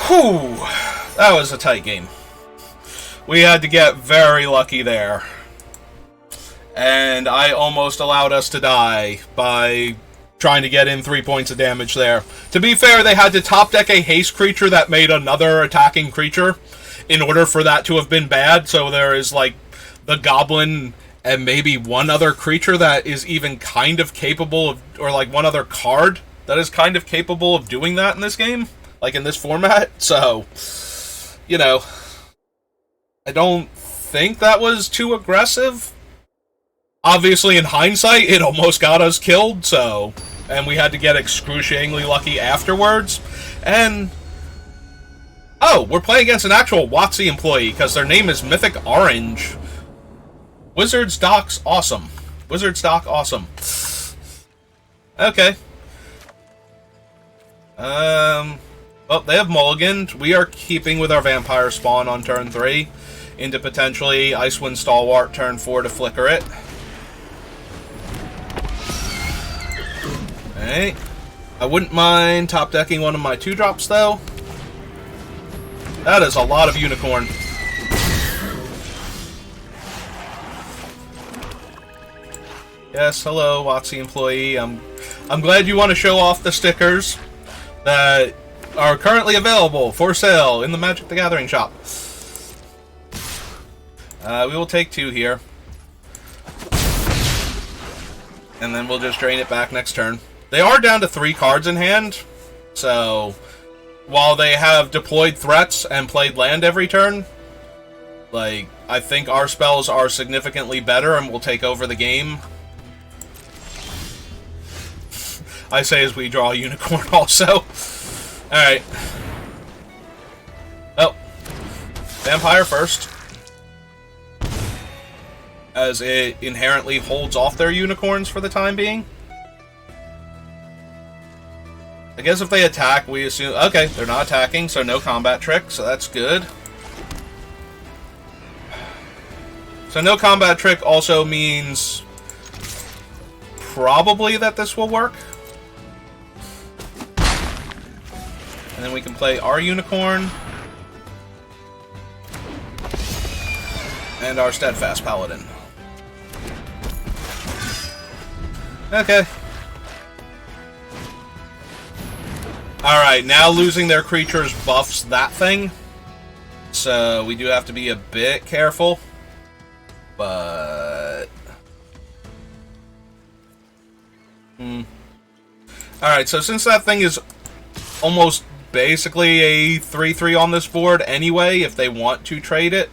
Whew. That was a tight game. We had to get very lucky there. And I almost allowed us to die by trying to get in 3 points of damage there. To be fair, they had to top deck a haste creature that made another attacking creature in order for that to have been bad. So there is, like, the goblin and maybe one other creature that is even kind of capable of, or like one other card that is kind of capable of doing that in this game, like in this format. So, you know, I don't think that was too aggressive. Obviously, in hindsight, it almost got us killed, so, and we had to get excruciatingly lucky afterwards. And, oh, we're playing against an actual WotC employee, because their name is Mythic Orange. Wizards Doc's awesome. Wizards Doc awesome. Okay. Well, they have mulliganed. We are keeping with our vampire spawn on turn 3 into potentially Icewind Stalwart turn 4 to flicker it. Alright. I wouldn't mind top decking one of my 2-drops though. That is a lot of unicorn. Yes, hello, WotC employee. I'm glad you want to show off the stickers that are currently available for sale in the Magic the Gathering shop. We will take 2 here. And then we'll just drain it back next turn. They are down to 3 cards in hand, so while they have deployed threats and played land every turn, like, I think our spells are significantly better and will take over the game. I say as we draw a unicorn also. as it inherently holds off their unicorns for the time being. I guess if they attack, we assume... Okay, they're not attacking, so no combat trick, so that's good. So no combat trick also means probably that this will work. And then we can play our unicorn. And our steadfast paladin. Okay. Alright, now losing their creatures buffs that thing. So we do have to be a bit careful. But... Alright, so since that thing is almost basically a 3-3 on this board anyway, if they want to trade it,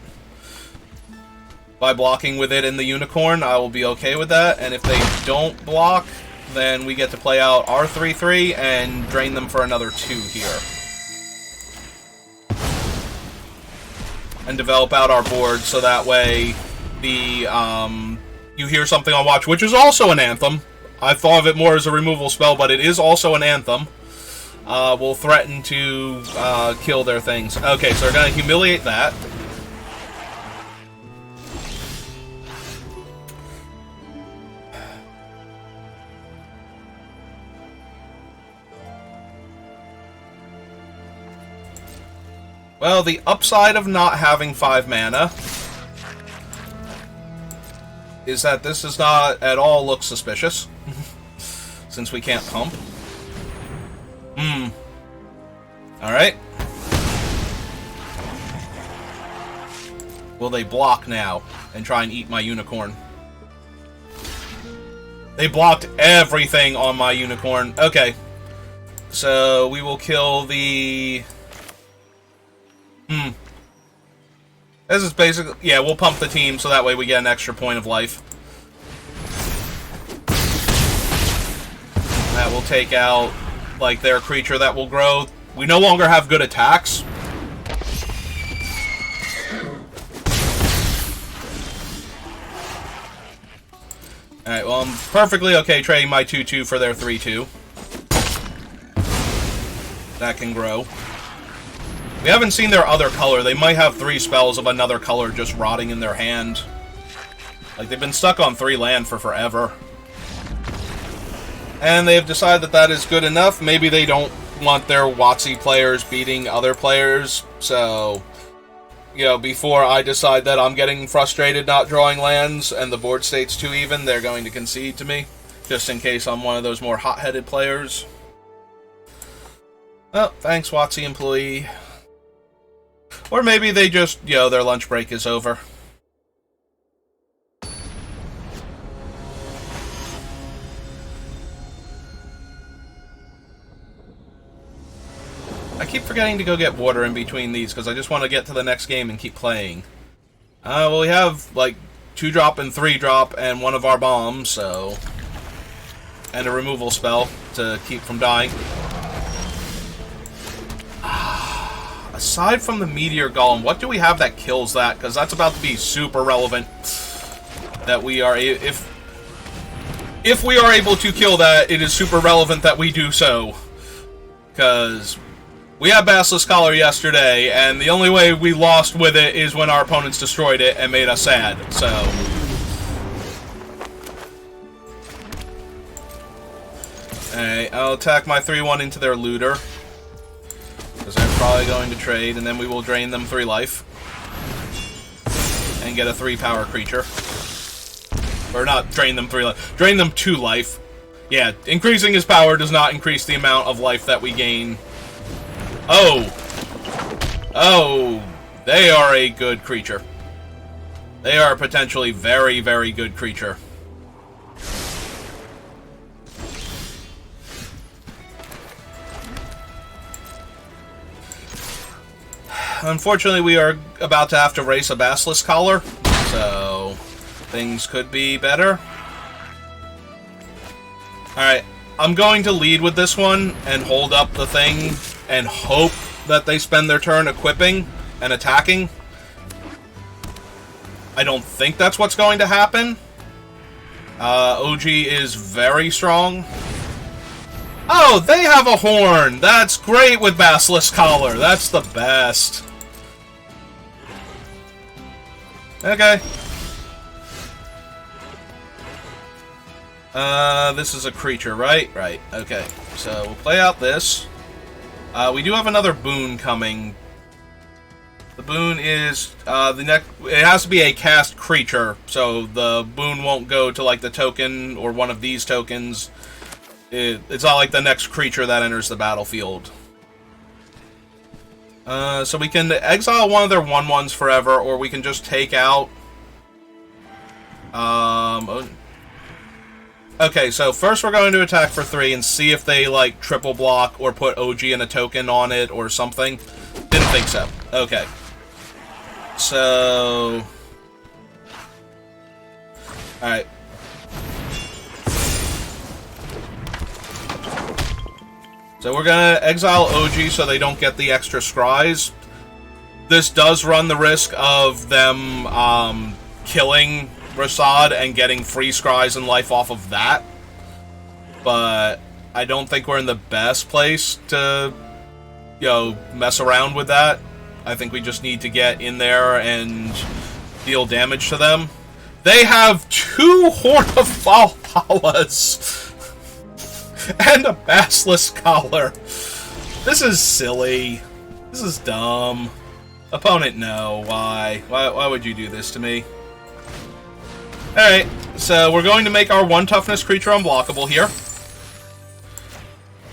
by blocking with it in the unicorn, I will be okay with that. And if they don't block, then we get to play out our 3-3 and drain them for another 2 here. And develop out our board so that way the, you hear something on watch, which is also an anthem. I thought of it more as a removal spell, but it is also an anthem. Will threaten to kill their things. Okay, so we're going to humiliate that. Well, the upside of not having 5 mana is that this does not at all look suspicious, since we can't pump. Alright. Will they block now and try and eat my unicorn? They blocked everything on my unicorn. Okay. So we will kill the... This is basically... Yeah, we'll pump the team so that way we get an extra point of life. That will take out, like, their creature that will grow. We no longer have good attacks. Alright, well, I'm perfectly okay trading my 2-2 for their 3-2. That can grow. We haven't seen their other color. They might have 3 spells of another color just rotting in their hand. Like, they've been stuck on 3 land for forever. And they've decided that that is good enough. Maybe they don't want their WotC players beating other players. So, you know, before I decide that I'm getting frustrated not drawing lands and the board state's too even, they're going to concede to me. Just in case I'm one of those more hot-headed players. Oh, thanks, WotC employee. Or maybe they just, you know, their lunch break is over. I keep forgetting to go get water in between these because I just want to get to the next game and keep playing. Well, we have, like, 2-drop and 3-drop and one of our bombs, so... And a removal spell to keep from dying. Aside from the Meteor Golem, what do we have that kills that? Because that's about to be super relevant. That we are... If we are able to kill that, it is super relevant that we do so. Because... We had Basilisk Collar yesterday, and the only way we lost with it is when our opponents destroyed it and made us sad, so... Alright, I'll attack my 3-1 into their looter. Because they're probably going to trade, and then we will drain them 3 life. And get a 3-power creature. Or not drain them 3 life, drain them 2 life. Yeah, increasing his power does not increase the amount of life that we gain. Oh! Oh! They are a good creature. They are a potentially very, very good creature. Unfortunately, we are about to have to race a Basilisk Collar, so things could be better. Alright, I'm going to lead with this one and hold up the thing and hope that they spend their turn equipping and attacking. I don't think that's what's going to happen. OG is very strong. Oh, they have a horn! That's great with Basilisk Collar. That's the best. Okay. This is a creature, right? Right, okay. So, we'll play out this. We do have another boon coming. The boon is, it has to be a cast creature, so the boon won't go to, like, the token or one of these tokens. It's not like the next creature that enters the battlefield. So we can exile one of their 1/1s forever, or we can just take out... Okay, so first we're going to attack for 3 and see if they, like, triple block or put OG and a token on it or something. Didn't think so. Okay. So... Alright. So we're gonna exile OG so they don't get the extra scries. This does run the risk of them killing Rasad and getting free scries and life off of that. But I don't think we're in the best place to, you know, mess around with that. I think we just need to get in there and deal damage to them. They have 2 Horn of Valhallas! And a Basilisk Collar. This is silly. This is dumb. Opponent, no. Why? Why would you do this to me? Alright, so we're going to make our 1 toughness creature unblockable here.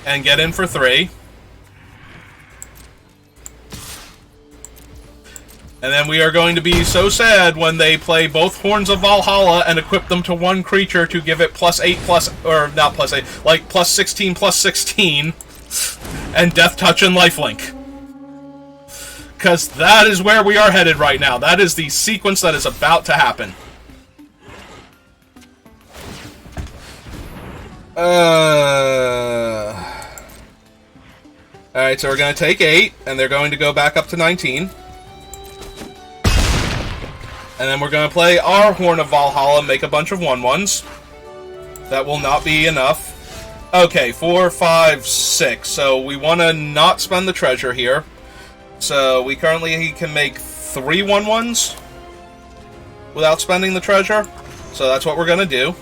And get in for 3. And then we are going to be so sad when they play both Horns of Valhalla and equip them to 1 creature to give it +8 or not +8, like +16/+16, and Death Touch and Lifelink. Because that is where we are headed right now. That is the sequence that is about to happen. Alright, so we're going to take 8, and they're going to go back up to 19. And then we're going to play our Horn of Valhalla, make a bunch of 1/1s. That will not be enough. Okay, 4, 5, 6. So we want to not spend the treasure here. So we currently can make 3 1/1s without spending the treasure. So that's what we're going to do.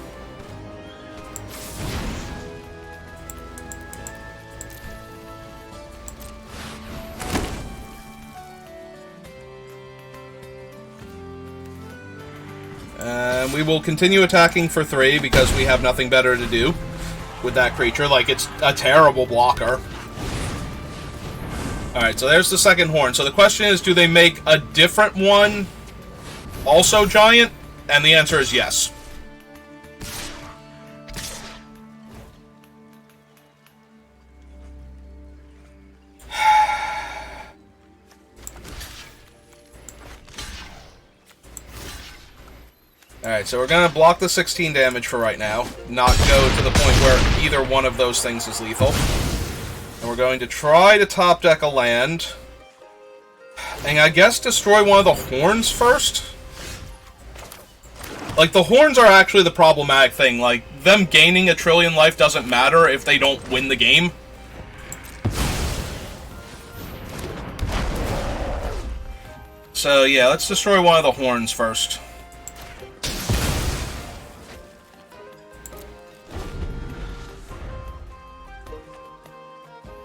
We will continue attacking for 3 because we have nothing better to do with that creature. Like, it's a terrible blocker. Alright, so there's the second horn. So the question is, do they make a different one also giant? And the answer is yes. Alright, so we're going to block the 16 damage for right now, not go to the point where either one of those things is lethal. And we're going to try to top deck a land. And I guess destroy one of the horns first? Like, the horns are actually the problematic thing. Like, them gaining a trillion life doesn't matter if they don't win the game. So, yeah, let's destroy one of the horns first.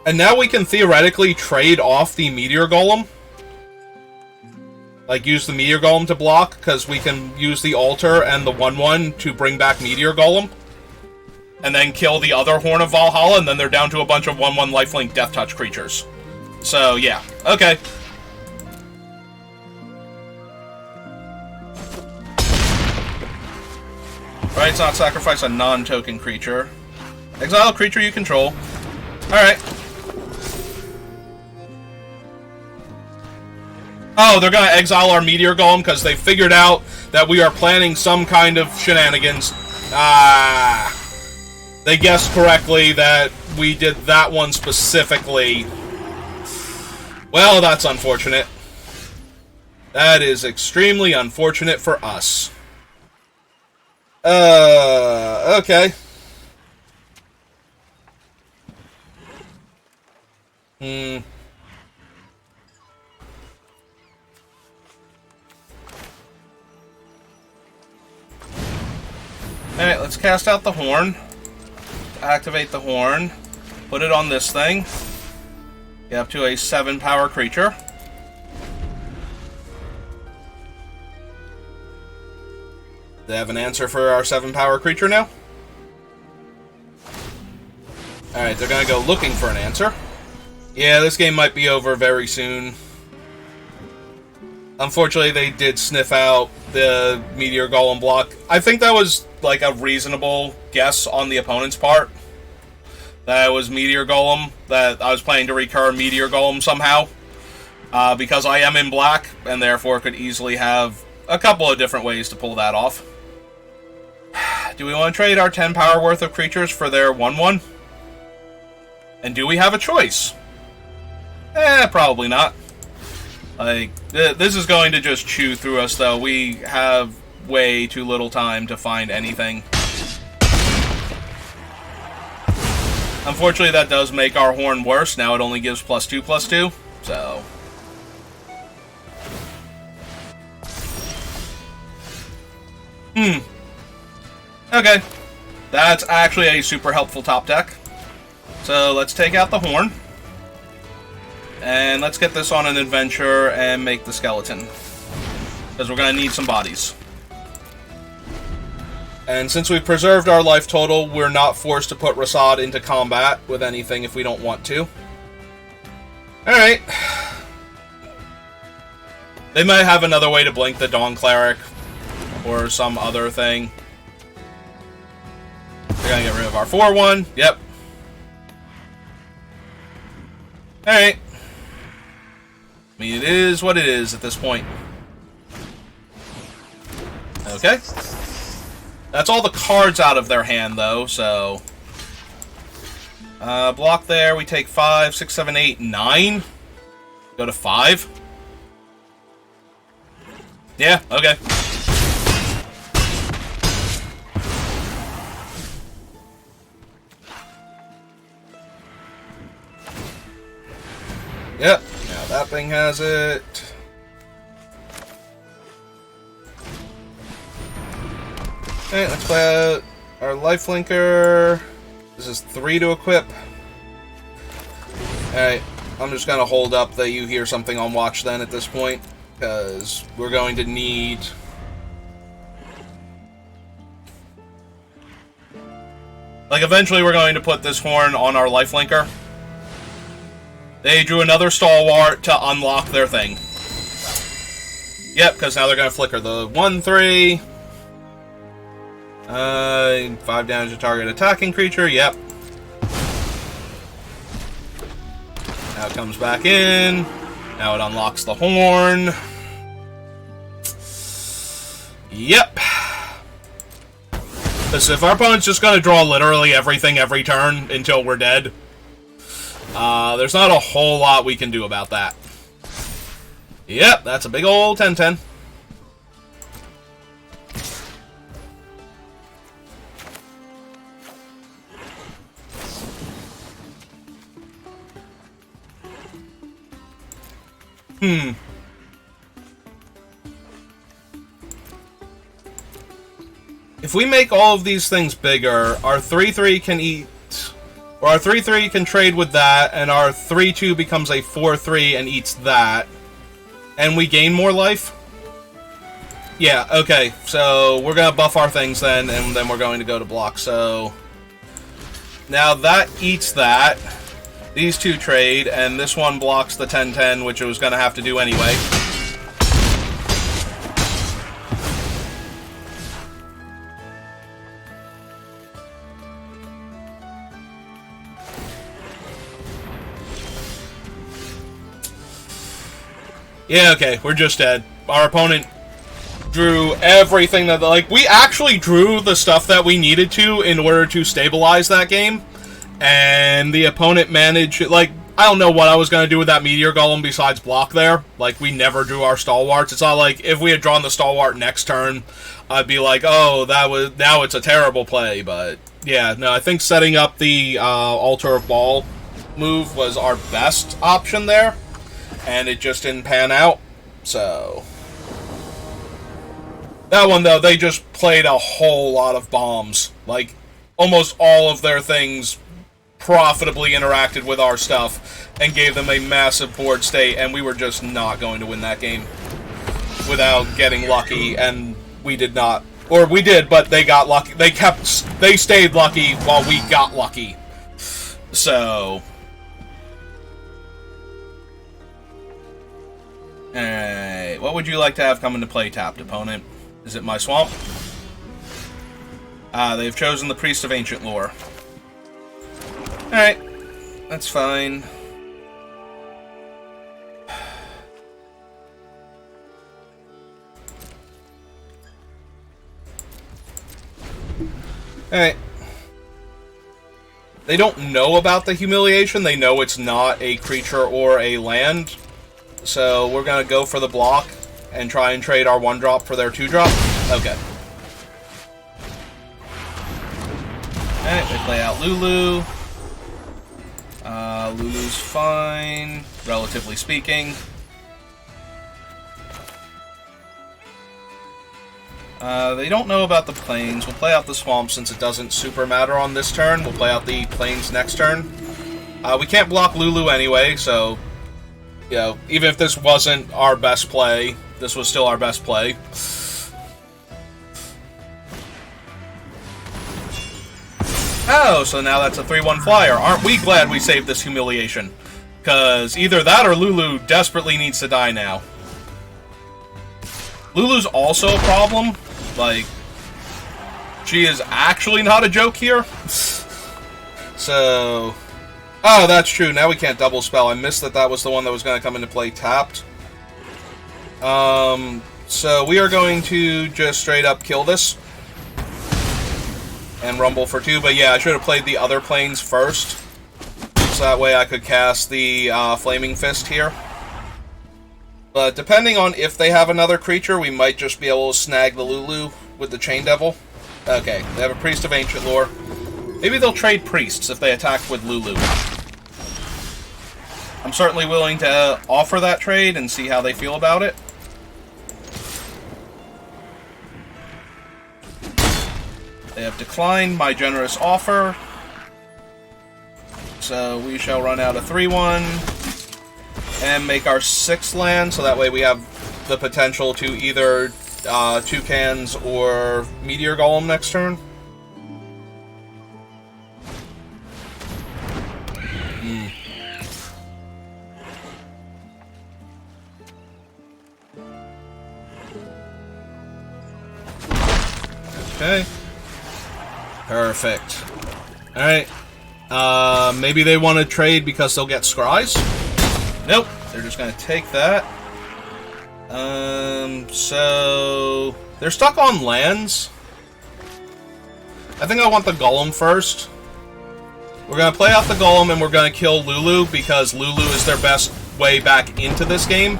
And now we can theoretically trade off the Meteor Golem. Like, use the Meteor Golem to block, because we can use the Altar and the 1/1 to bring back Meteor Golem. And then kill the other Horn of Valhalla, and then they're down to a bunch of 1/1 lifelink Death Touch creatures. So, yeah. Okay. Right, it's not sacrifice a non-token creature. Exile a creature you control. Alright. Oh, they're gonna exile our Meteor Golem because they figured out that we are planning some kind of shenanigans. Ah. They guessed correctly that we did that one specifically. Well, that's unfortunate. That is extremely unfortunate for us. Okay. Alright, let's cast out the horn. Activate the horn. Put it on this thing. Get up to a 7 power creature. They have an answer for our 7 power creature now? Alright, they're gonna go looking for an answer. Yeah, this game might be over very soon. Unfortunately, they did sniff out the Meteor Golem block. I think that was, like, a reasonable guess on the opponent's part. That it was Meteor Golem, that I was planning to recur Meteor Golem somehow. Because I am in black, and therefore could easily have a couple of different ways to pull that off. Do we want to trade our 10 power worth of creatures for their 1/1? And do we have a choice? Probably not. Like, this is going to just chew through us, though. We have way too little time to find anything. Unfortunately, that does make our horn worse. Now it only gives +2/+2, so... Okay. That's actually a super helpful top deck. So, let's take out the horn. And let's get this on an adventure and make the skeleton. Because we're going to need some bodies. And since we've preserved our life total, we're not forced to put Rasad into combat with anything if we don't want to. Alright. They might have another way to blink the Dawn Cleric. Or some other thing. We're going to get rid of our 4/1. Yep. Alright. I mean, it is what it is at this point. Okay. That's all the cards out of their hand, though, so... block there, we take 5, 6, 7, 8, 9. Go to 5. Yeah, okay. Yep, now that thing has it. Okay, let's play out our lifelinker. This is 3 to equip. Alright, I'm just gonna hold up that you hear something on watch then at this point, because we're going to need... Like, eventually we're going to put this horn on our lifelinker. They drew another Stalwart to unlock their thing. Yep, because now they're going to flicker the 1/3. 5 damage to target attacking creature, yep. Now it comes back in. Now it unlocks the horn. Yep. Because if our opponent's just going to draw literally everything every turn until we're dead, there's not a whole lot we can do about that. Yep, that's a big old 10/10. If we make all of these things bigger, our 3/3 can eat... Or our 3/3 can trade with that, and our 3/2 becomes a 4/3 and eats that. And we gain more life? Yeah, okay. So, we're gonna buff our things then, and then we're going to go to block, so... Now that eats that. These two trade, and this one blocks the 10/10, which it was gonna have to do anyway. Yeah, okay, we're just dead. Our opponent drew everything that... Like, we actually drew the stuff that we needed to in order to stabilize that game. And the opponent managed... Like, I don't know what I was going to do with that Meteor Golem besides block there. Like, we never drew our Stalwarts. It's not like if we had drawn the Stalwart next turn, I'd be like, oh, now it's a terrible play. But, yeah, no, I think setting up the Altar of Ball move was our best option there. And it just didn't pan out. So... that one, though, they just played a whole lot of bombs. Like, almost all of their things profitably interacted with our stuff and gave them a massive board state, and we were just not going to win that game without getting lucky, and we did not. Or we did, but they got lucky. They stayed lucky while we got lucky. So... alright, what would you like to have come into play, tapped opponent? Is it my swamp? They've chosen the Priest of Ancient Lore. Alright, that's fine. Alright. They don't know about the humiliation. They know it's not a creature or a land. So we're going to go for the block and try and trade our 1-drop for their 2-drop. Okay. Alright, they play out Lulu. Lulu's fine, relatively speaking. They don't know about the plains. We'll play out the swamp since it doesn't super matter on this turn. We'll play out the plains next turn. We can't block Lulu anyway, so... you know, even if this wasn't our best play, this was still our best play. Oh, so now that's a 3-1 flyer. Aren't we glad we saved this humiliation? Because either that or Lulu desperately needs to die now. Lulu's also a problem. Like, she is actually not a joke here. So... oh, that's true. Now we can't double spell. I missed that was the one that was going to come into play tapped. So we are going to just straight up kill this. And rumble for 2. But yeah, I should have played the other planes first. So that way I could cast the Flaming Fist here. But depending on if they have another creature, we might just be able to snag the Lulu with the Chain Devil. Okay, they have a Priest of Ancient Lore. Maybe they'll trade priests if they attack with Lulu. I'm certainly willing to offer that trade and see how they feel about it. They have declined my generous offer. So we shall run out a 3-1 and make our 6th land, so that way we have the potential to either Toucans or Meteor Golem next turn. Okay. Perfect. Alright. Maybe they want to trade because they'll get Scries? Nope. They're just going to take that. So... they're stuck on lands. I think I want the Golem first. We're going to play out the Golem and we're going to kill Lulu because Lulu is their best way back into this game.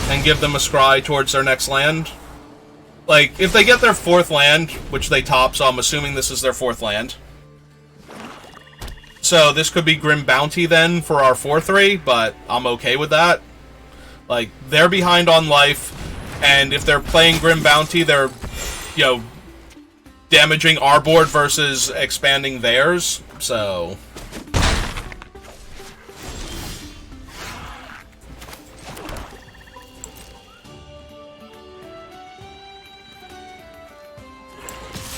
And give them a Scry towards their next land. Like, if they get their 4th land, which they top, so I'm assuming this is their 4th land. So this could be Grim Bounty then for our 4-3, but I'm okay with that. Like, they're behind on life, and if they're playing Grim Bounty, they're, you know, damaging our board versus expanding theirs, so...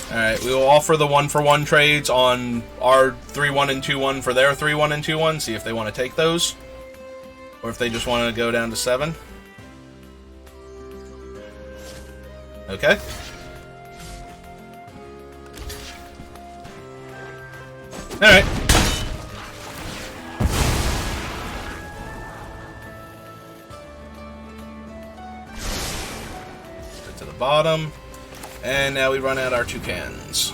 Alright, we will offer the 1-for-1 trades on our 3-1 and 2-1 for their 3-1 and 2-1, see if they want to take those. Or if they just want to go down to 7. Okay. Alright. Get to the bottom. And now we run out our Toucans.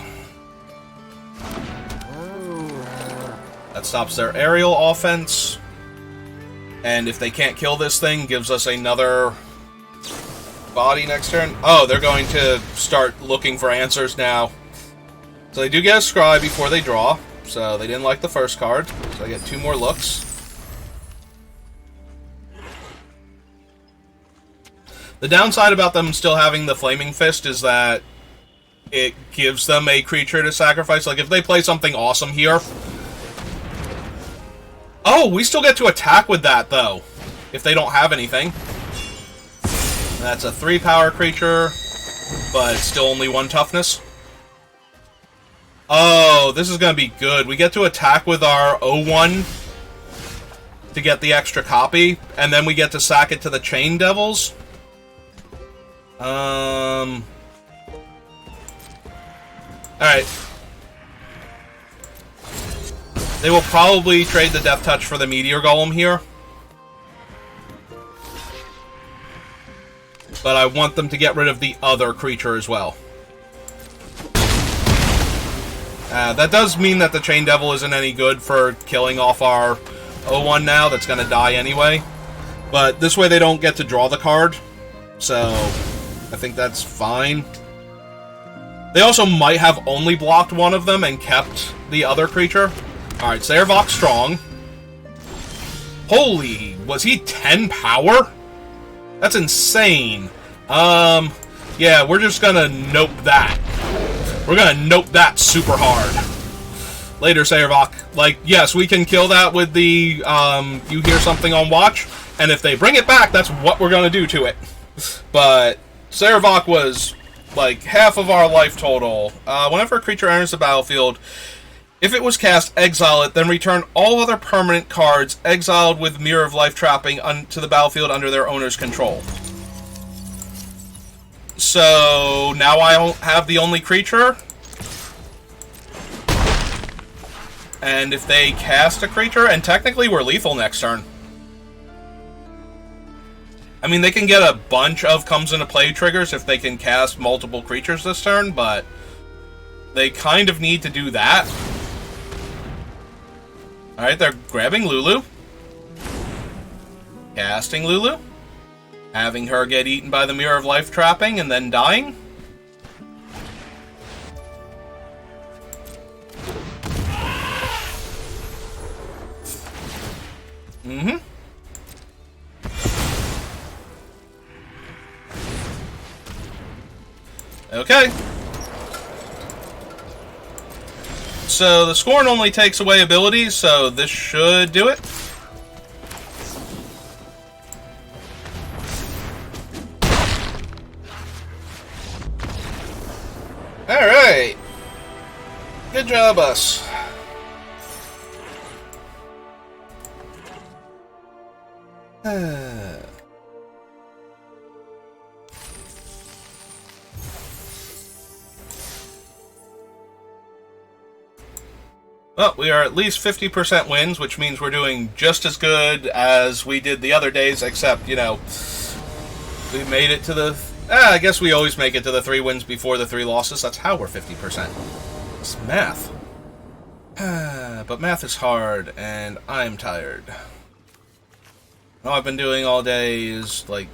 That stops their aerial offense. And if they can't kill this thing, gives us another body next turn. Oh, they're going to start looking for answers now. So they do get a scry before they draw. So they didn't like the first card. So I get 2 more looks. The downside about them still having the Flaming Fist is that it gives them a creature to sacrifice. Like, if they play something awesome here... Oh, we still get to attack with that, though, if they don't have anything. That's a 3-power creature, but it's still only 1 toughness. Oh, this is going to be good. We get to attack with our O1 to get the extra copy, and then we get to sack it to the Chain Devils. Alright. They will probably trade the Death Touch for the Meteor Golem here. But I want them to get rid of the other creature as well. That does mean that the Chain Devil isn't any good for killing off our O1 now. That's going to die anyway. But this way they don't get to draw the card. So I think that's fine. They also might have only blocked one of them and kept the other creature. Alright, Sayervok strong. Holy, was he 10 power? That's insane. Yeah, we're just gonna nope that. We're gonna nope that super hard. Later, Sayervok. Like, yes, we can kill that with the, you hear something on watch, and if they bring it back, that's what we're gonna do to it. But Sayervok was, like, half of our life total. Whenever a creature enters the battlefield, if it was cast, exile it, then return all other permanent cards exiled with Mirror of Life trapping to the battlefield under their owner's control. So, now I don't have the only creature. And if they cast a creature, and technically we're lethal next turn. I mean, they can get a bunch of comes into play triggers if they can cast multiple creatures this turn, but they kind of need to do that. Alright, they're grabbing Lulu. Casting Lulu. Having her get eaten by the Mirror of Life trapping and then dying. Mm-hmm. Okay. So the Scorn only takes away abilities, so this should do it. Alright. Good job, us. Well, we are at least 50% wins, which means we're doing just as good as we did the other days, except, you know, we made it to the... I guess we always make it to the 3 wins before the 3 losses. That's how we're 50%. It's math. But math is hard, and I'm tired. All I've been doing all day is, like...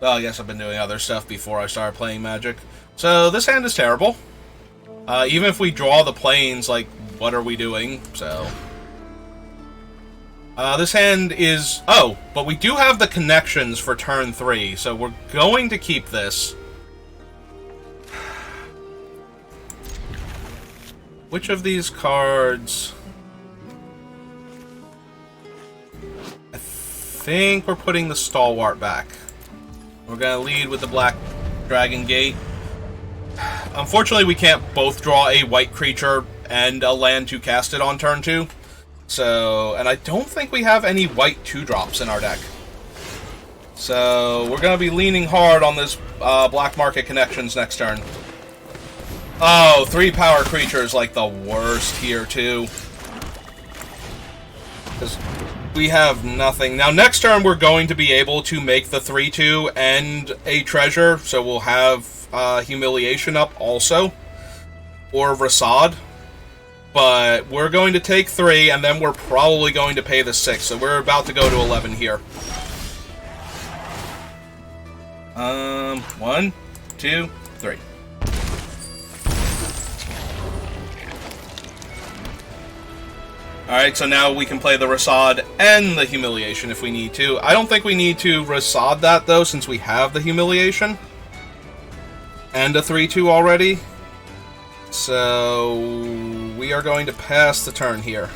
Well, I guess I've been doing other stuff before I started playing Magic. So, this hand is terrible. Even if we draw the planes, like, what are we doing? So... this hand is... Oh, but we do have the connections for turn 3, so we're going to keep this. Which of these cards... I think we're putting the Stalwart back. We're going to lead with the Black Dragon Gate. Unfortunately, we can't both draw a white creature and a land to cast it on turn 2. So, and I don't think we have any white 2-drops in our deck. So, we're going to be leaning hard on this Black Market Connections next turn. Oh, 3-power creatures like the worst here, too. Because we have nothing. Now, next turn, we're going to be able to make the 3-2 and a treasure, so we'll have Humiliation up also. Or Rasad. But we're going to take 3, and then we're probably going to pay the 6. So we're about to go to 11 here. 1, 2, 3. Alright, so now we can play the Rasad and the Humiliation if we need to. I don't think we need to Rasad that, though, since we have the Humiliation. And a 3-2 already. So we are going to pass the turn here.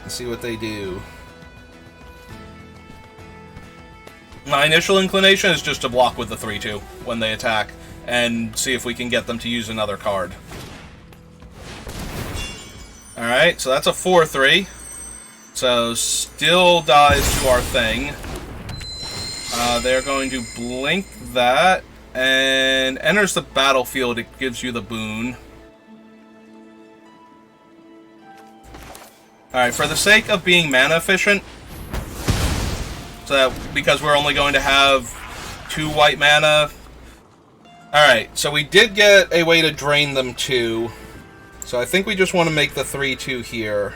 Let's see what they do. My initial inclination is just to block with the 3-2 when they attack, and see if we can get them to use another card. Alright, so that's a 4-3. So still dies to our thing. They're going to blink that, and enters the battlefield. It gives you the boon. Alright, for the sake of being mana efficient, so that, because we're only going to have 2 white mana. Alright, so we did get a way to drain them too. So I think we just want to make the 3-2 here.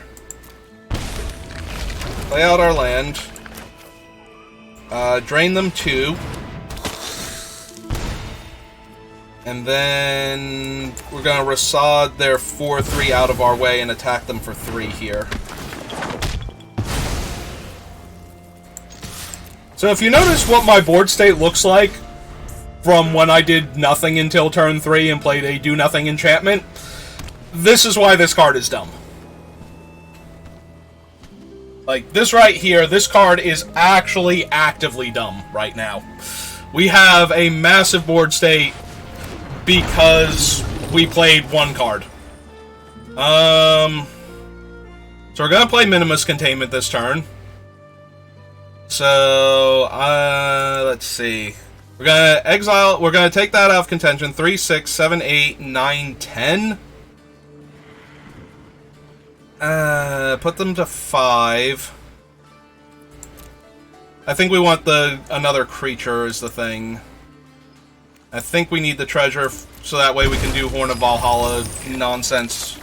Play out our land. Drain them 2. And then we're going to Rasad their 4-3 out of our way and attack them for 3 here. So if you notice what my board state looks like from when I did nothing until turn 3 and played a do-nothing enchantment, this is why this card is dumb. Like, this right here, this card is actually actively dumb right now. We have a massive board state because we played 1 card. So we're gonna play Minimus Containment this turn. So, let's see. We're gonna exile, we're gonna take that out of contention. 3, 6, 7, 8, 9, 10. Put them to 5. I think we want another creature is the thing. I think we need the treasure so that way we can do Horn of Valhalla nonsense.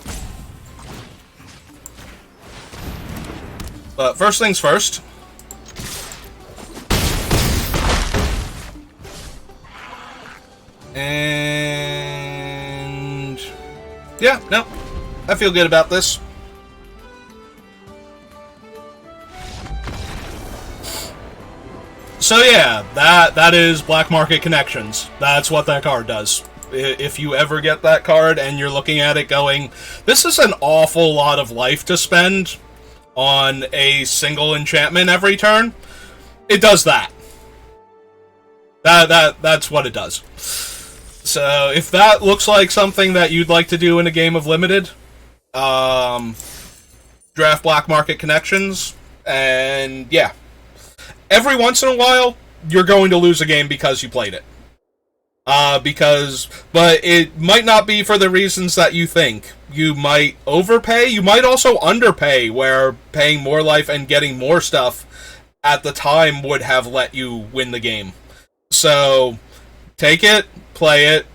But first things first. And yeah, no, I feel good about this. So yeah, that is Black Market Connections. That's what that card does. If you ever get that card and you're looking at it going, this is an awful lot of life to spend on a single enchantment every turn, it does that. That's what it does. So if that looks like something that you'd like to do in a game of Limited, draft Black Market Connections, and yeah. Every once in a while, you're going to lose a game because you played it. But it might not be for the reasons that you think. You might overpay, you might also underpay, where paying more life and getting more stuff at the time would have let you win the game. So, take it, play it,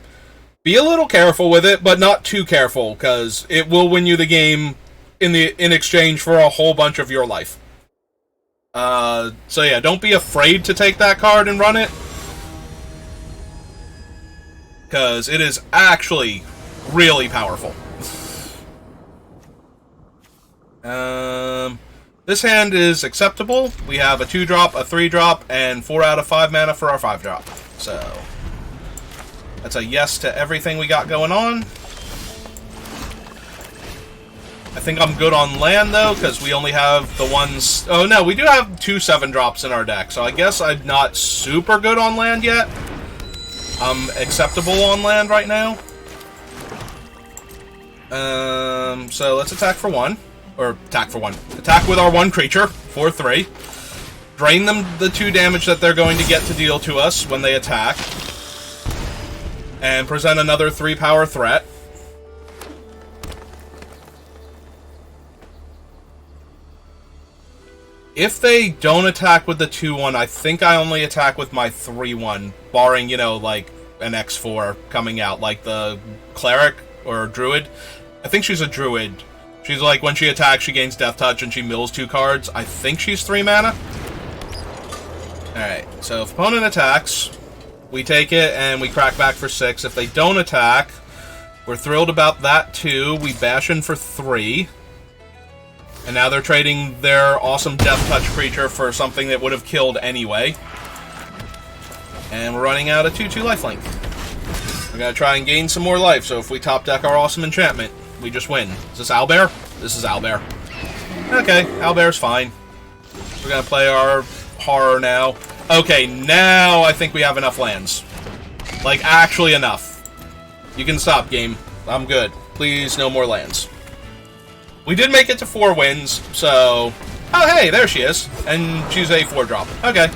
be a little careful with it, but not too careful, because it will win you the game in exchange for a whole bunch of your life. So yeah, don't be afraid to take that card and run it, because it is actually really powerful. This hand is acceptable. We have a 2-drop, a 3-drop, and 4 out of 5 mana for our 5-drop. So that's a yes to everything we got going on. I think I'm good on land, though, because we only have the ones... Oh, no, we do have 2 7-drops in our deck, so I guess I'm not super good on land yet. I'm acceptable on land right now. So let's attack for 1. Or, attack for 1. Attack with our 1 creature, 4-3. Drain them the 2 damage that they're going to get to deal to us when they attack. And present another 3-power threat. If they don't attack with the 2-1, I think I only attack with my 3-1, barring, you know, like, an X4 coming out, like the cleric or druid. I think she's a druid. She's like, when she attacks, she gains death touch and she mills 2 cards. I think she's 3 mana. Alright, so if opponent attacks, we take it and we crack back for 6. If they don't attack, we're thrilled about that too. We bash in for 3. And now they're trading their awesome death touch creature for something that would have killed anyway. And we're running out of 2/2 lifelink. We're going to try and gain some more life, so if we top deck our awesome enchantment, we just win. Is this Owlbear? This is Owlbear. Okay, Owlbear's fine. We're going to play our horror now. Okay, now I think we have enough lands. Like, actually enough. You can stop, game. I'm good. Please, no more lands. We did make it to 4 wins, so... Oh, hey, there she is. And she's a 4-drop. Okay.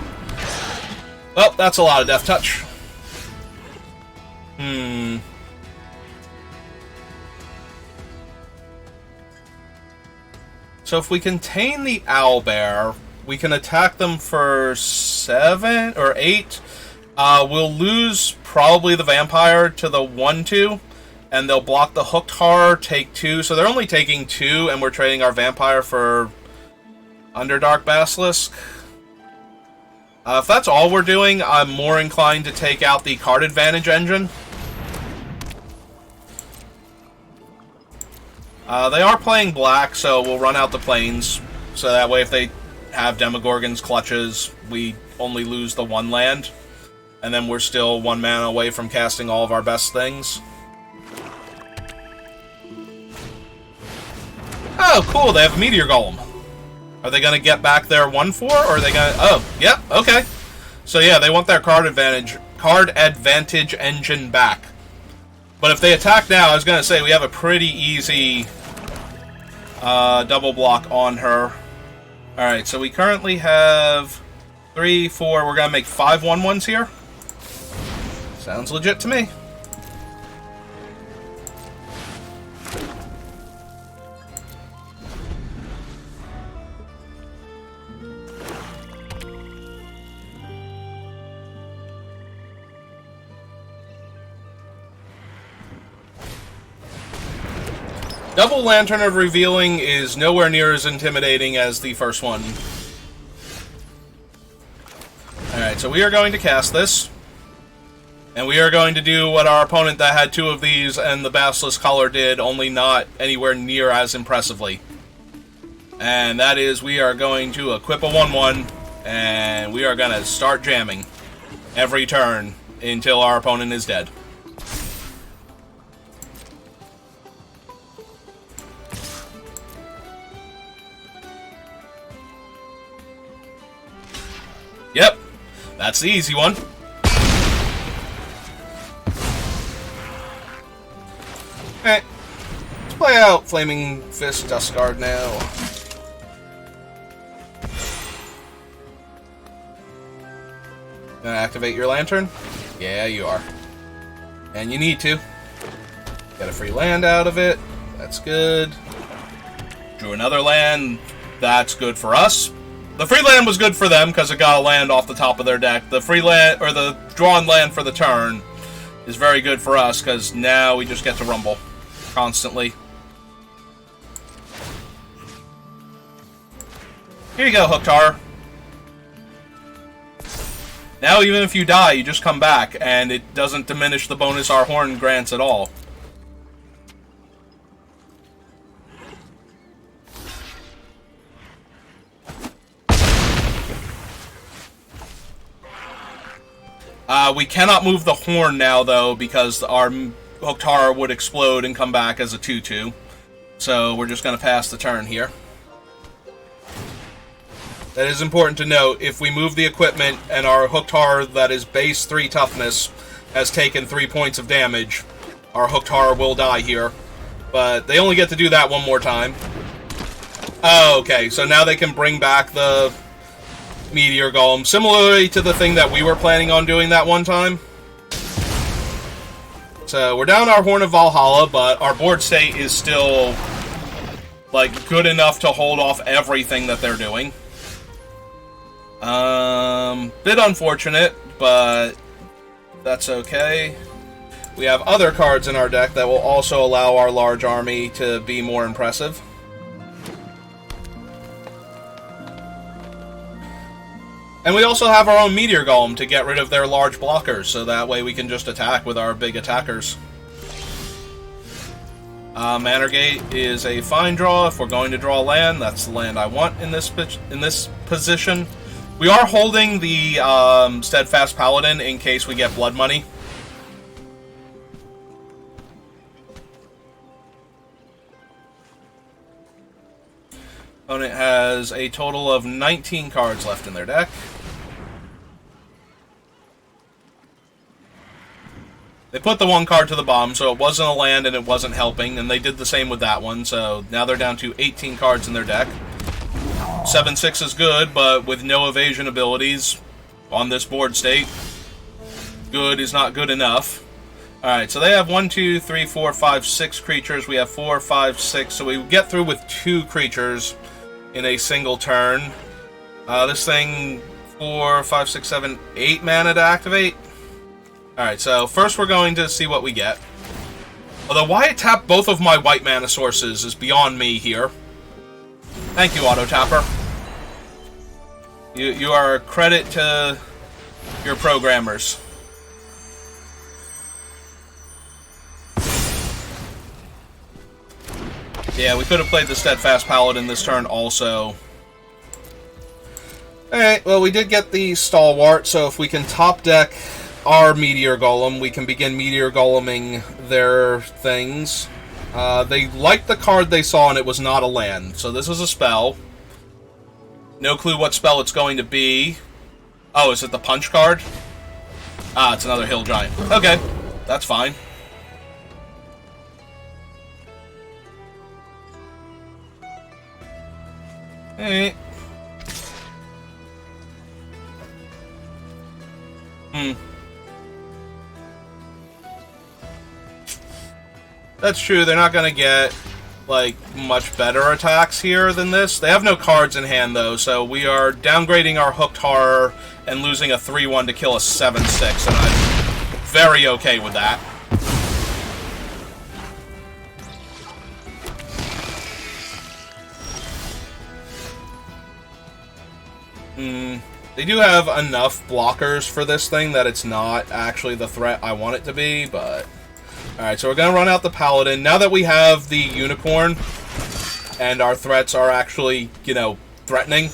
Well, that's a lot of death touch. So if we contain the Owlbear, we can attack them for 7 or 8. We'll lose probably the Vampire to the 1/2, and they'll block the Hooked Horror, take 2. So they're only taking 2, and we're trading our Vampire for Underdark Basilisk. If that's all we're doing, I'm more inclined to take out the card advantage engine. They are playing black, so we'll run out the plains. So that way if they have Demogorgon's Clutches, we only lose the 1 land. And then we're still 1 mana away from casting all of our best things. Oh, cool, they have a Meteor Golem. Are they going to get back their 1/4, or are they going to... Oh, yep, okay. So yeah, they want their card advantage engine back. But if they attack now, I was going to say, we have a pretty easy double block on her. Alright, so we currently have 3, 4, we're going to make 5 1/1s here. Sounds legit to me. Double Lantern of Revealing is nowhere near as intimidating as the first one. Alright, so we are going to cast this. And we are going to do what our opponent that had 2 of these and the Basilisk color did, only not anywhere near as impressively. And that is, we are going to equip a 1/1, and we are going to start jamming every turn until our opponent is dead. Yep, that's the easy one. Alright, let's play out Flaming Fist Dustguard now. Gonna activate your lantern? Yeah, you are. And you need to. Get a free land out of it. That's good. Drew another land. That's good for us. The free land was good for them because it got a land off the top of their deck. The free land, or the drawn land for the turn, is very good for us because now we just get to rumble constantly. Here you go, Hooktar. Now even if you die, you just come back, and it doesn't diminish the bonus our horn grants at all. We cannot move the horn now, though, because our Hooktar would explode and come back as a 2/2. So we're just going to pass the turn here. That is important to note. If we move the equipment and our Hooktar that is base 3 toughness has taken 3 points of damage, our Hooktar will die here. But they only get to do that 1 more time. Oh, okay. So now they can bring back the Meteor Golem, similarly to the thing that we were planning on doing that one time. So we're down our Horn of Valhalla, but our board state is still, like, good enough to hold off everything that they're doing. Bit unfortunate, but That's okay. We have other cards in our deck that will also allow our large army to be more impressive. And we also have our own Meteor Golem to get rid of their large blockers, so that way we can just attack with our big attackers. Manor Gate is a fine draw. If we're going to draw land, that's the land I want in this position. We are holding the Steadfast Paladin in case we get blood money. Opponent has a total of 19 cards left in their deck. They put the one card to the bottom, so it wasn't a land and it wasn't helping, and they did the same with that one, so now they're down to 18 cards in their deck. 7/6 is good, but with no evasion abilities on this board state, good is not good enough. Alright, so they have 1, 2, 3, 4, 5, 6 creatures. We have 4, 5, 6, so we get through with 2 creatures in a single turn. This thing, 4, 5, 6, 7, 8 mana to activate. Alright, so first we're going to see what we get. Although why it tapped both of my white mana sources is beyond me here. Thank you, Auto Tapper. You are a credit to your programmers. Yeah, we could have played the Steadfast Paladin this turn also. Alright, well, we did get the Stalwart, so if we can top deck our Meteor Golem, we can begin Meteor Goleming their things. They liked the card they saw, and it was not a land. So this is a spell. No clue what spell it's going to be. Oh, is it the Punch card? Ah, it's another Hill Giant. Okay, that's fine. Alright. That's true, they're not gonna get, like, much better attacks here than this. They have no cards in hand, though, so we are downgrading our Hooked Horror and losing a 3/1 to kill a 7/6, and I'm very okay with that. They do have enough blockers for this thing that it's not actually the threat I want it to be, but... Alright, so we're going to run out the Paladin. Now that we have the Unicorn, and our threats are actually, you know, threatening.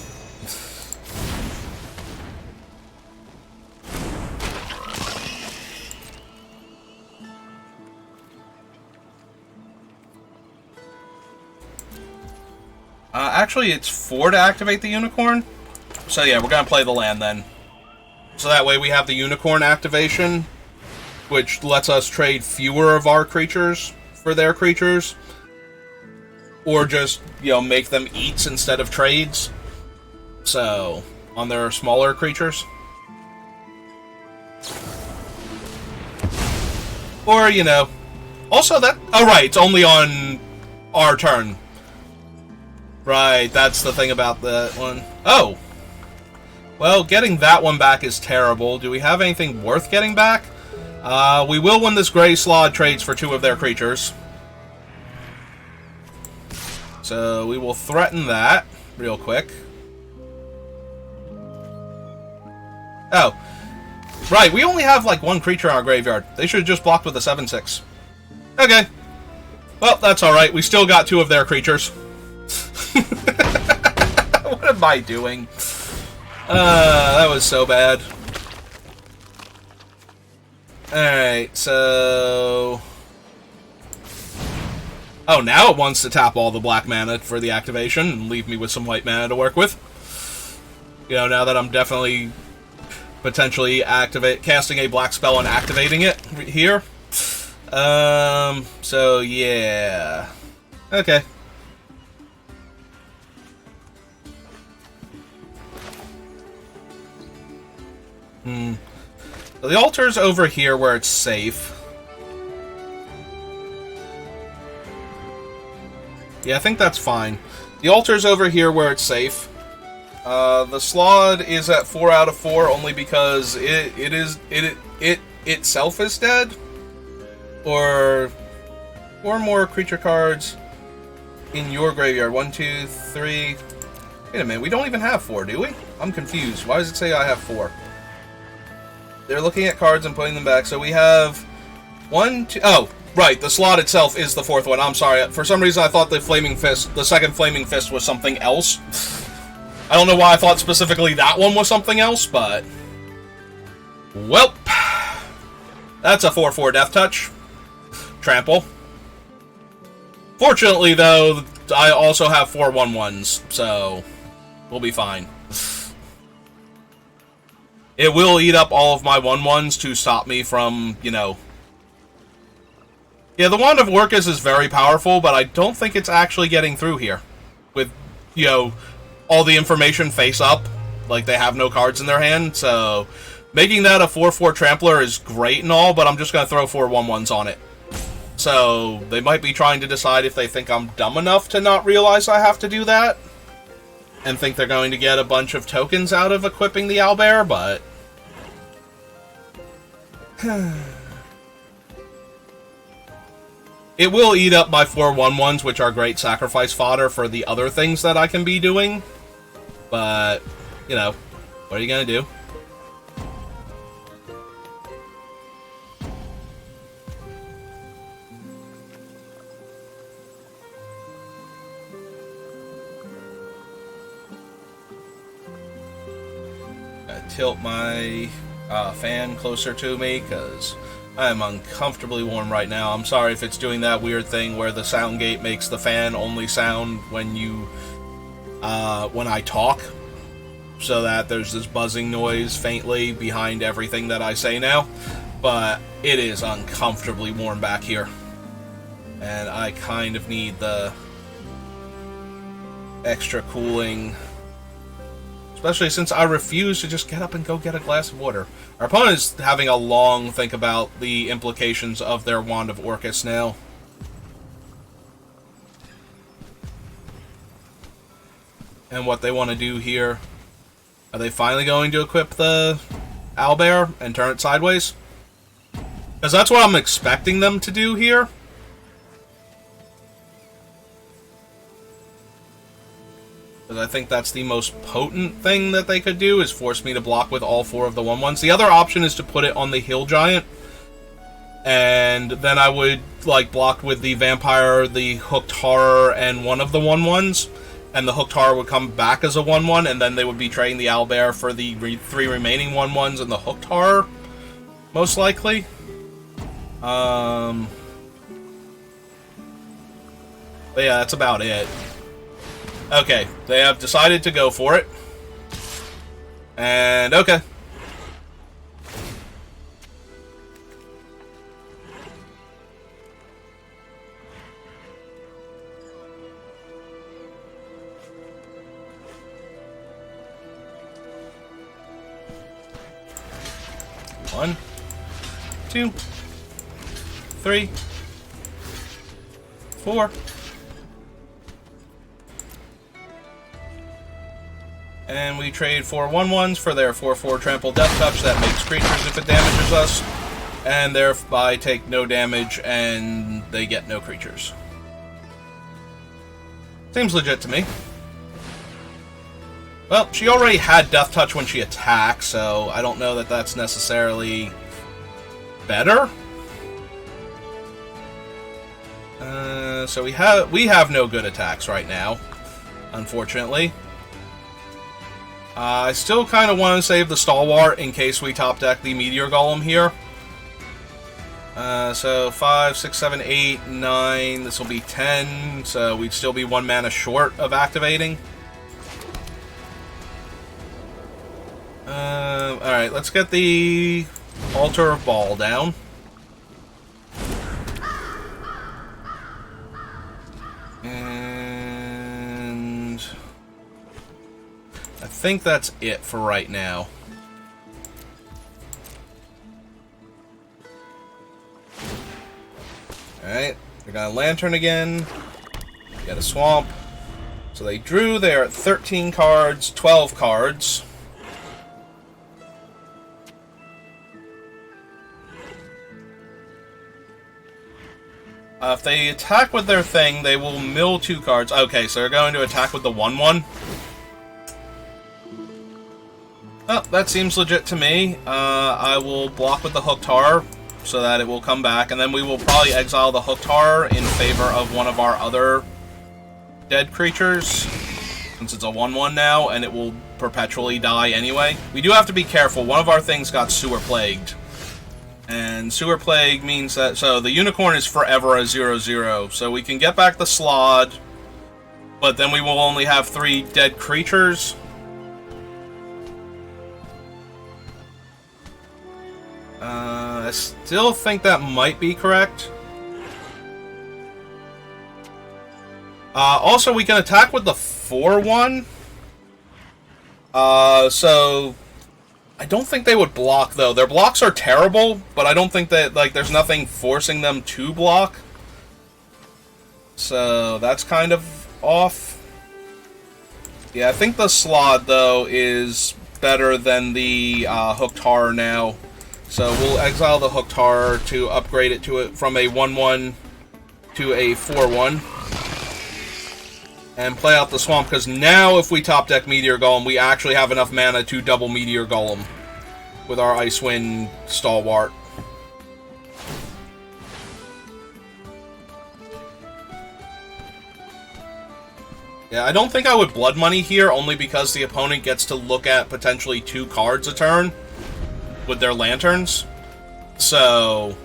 Actually, it's 4 to activate the Unicorn. So yeah, we're going to play the land then. So that way we have the Unicorn activation, which lets us trade fewer of our creatures for their creatures. Or just, you know, make them eats instead of trades. So, on their smaller creatures. Or, you know... Also that... Oh, right, it's only on our turn. Right, that's the thing about that one. Oh! Well, getting that one back is terrible. Do we have anything worth getting back? We will when this Grey Slod trades for 2 of their creatures. So we will threaten that real quick. Oh. Right, we only have like 1 creature in our graveyard. They should have just blocked with a 7/6. Okay. Well, that's alright. We still got 2 of their creatures. What am I doing? That was so bad. Alright, so... Oh, now it wants to tap all the black mana for the activation and leave me with some white mana to work with. You know, now that I'm definitely potentially casting a black spell and activating it here. So yeah. Okay. So the altar's over here where it's safe. Yeah, I think that's fine. The altar's over here where it's safe. The Slod is at 4 out of 4 only because it itself is dead, or 4 more creature cards in your graveyard. 1, 2, 3. Wait a minute, we don't even have 4, do we? I'm confused. Why does it say I have 4? They're looking at cards and putting them back. So we have 1, 2... Oh, right, the slot itself is the 4th one. I'm sorry. For some reason, I thought the Flaming Fist, the second Flaming Fist was something else. I don't know why I thought specifically that one was something else, but... Welp. That's a 4/4 Death Touch. Trample. Fortunately, though, I also have 4 1/1s, so we'll be fine. It will eat up all of my 1/1s to stop me from, you know... Yeah, the Wand of Orcus is very powerful, but I don't think it's actually getting through here. With, you know, all the information face up. Like, they have no cards in their hand, so... Making that a 4/4 Trampler is great and all, but I'm just going to throw 4 1/1s on it. So, they might be trying to decide if they think I'm dumb enough to not realize I have to do that. And think they're going to get a bunch of tokens out of equipping the owlbear, but... It will eat up my 4 1/1s, which are great sacrifice fodder for the other things that I can be doing. But, you know, what are you going to do? Tilt my fan closer to me because I am uncomfortably warm right now. I'm sorry if it's doing that weird thing where the sound gate makes the fan only sound when you when I talk, so that there's this buzzing noise faintly behind everything that I say now. But it is uncomfortably warm back here, and I kind of need the extra cooling. Especially since I refuse to just get up and go get a glass of water. Our opponent is having a long think about the implications of their Wand of Orcus now. And what they want to do here. Are they finally going to equip the owlbear and turn it sideways? Because that's what I'm expecting them to do here. Because I think that's the most potent thing that they could do, is force me to block with all 4 of the 1/1s. The other option is to put it on the Hill Giant. And then I would, like, block with the Vampire, the Hooked Horror, and 1 of the 1/1s. And the Hooked Horror would come back as a 1/1, and then they would be trading the owlbear for the 3 remaining 1/1s and the Hooked Horror, most likely. But yeah, that's about it. Okay, they have decided to go for it. And, okay. One, 2, 3, 4. And we trade 4 1/1s for their 4/4 Trample Death Touch that makes creatures if it damages us, and thereby take no damage and they get no creatures. Seems legit to me. Well, she already had Death Touch when she attacked, so I don't know that that's necessarily better. So we have no good attacks right now, unfortunately. I still kind of want to save the Stalwart in case we top deck the Meteor Golem here. So 5, 6, 7, 8, 9. This will be 10. So we'd still be 1 mana short of activating. Alright, let's get the Altar of Ball down. And I think that's it for right now. Alright, they're gonna Lantern again. Get a Swamp. So they drew, they're at 13 cards, 12 cards. If they attack with their thing, they will mill 2 cards. Okay, so they're going to attack with the 1/1. Oh, that seems legit to me. I will block with the Hooked Horror so that it will come back, and then we will probably exile the Hooked Horror in favor of one of our other dead creatures, since it's a 1/1 now, and it will perpetually die anyway. We do have to be careful. One of our things got Sewer Plagued. And Sewer Plague means that... So, the Unicorn is forever a 0/0. So, we can get back the Slod, but then we will only have 3 dead creatures. I still think that might be correct. Also, we can attack with the 4/1. So... I don't think they would block, though. Their blocks are terrible, but I don't think that, like, there's nothing forcing them to block. So, that's kind of off. Yeah, I think the Slod, though, is better than the Hooked Horror now. So, we'll exile the Hooked Horror to upgrade it to from a 1/1 to a 4/1. And play out the Swamp, because now if we top deck Meteor Golem, we actually have enough mana to double Meteor Golem with our Icewind Stalwart. Yeah, I don't think I would Blood Money here, only because the opponent gets to look at potentially 2 cards a turn with their lanterns. So,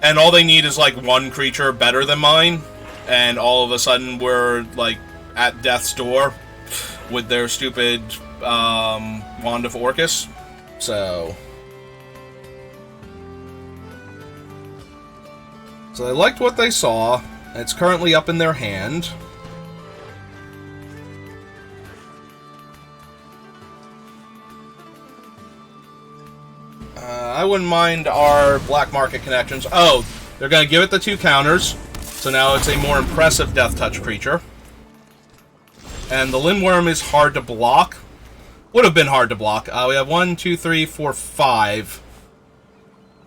and all they need is like 1 creature better than mine, and all of a sudden we're like at death's door with their stupid Wand of Orcus. So they liked what they saw. It's currently up in their hand. I wouldn't mind our black market connections. Oh, they're going to give it the 2 counters. So now it's a more impressive Death Touch creature. And the Lindworm is hard to block. Would have been hard to block. We have 1, 2, 3, 4, 5.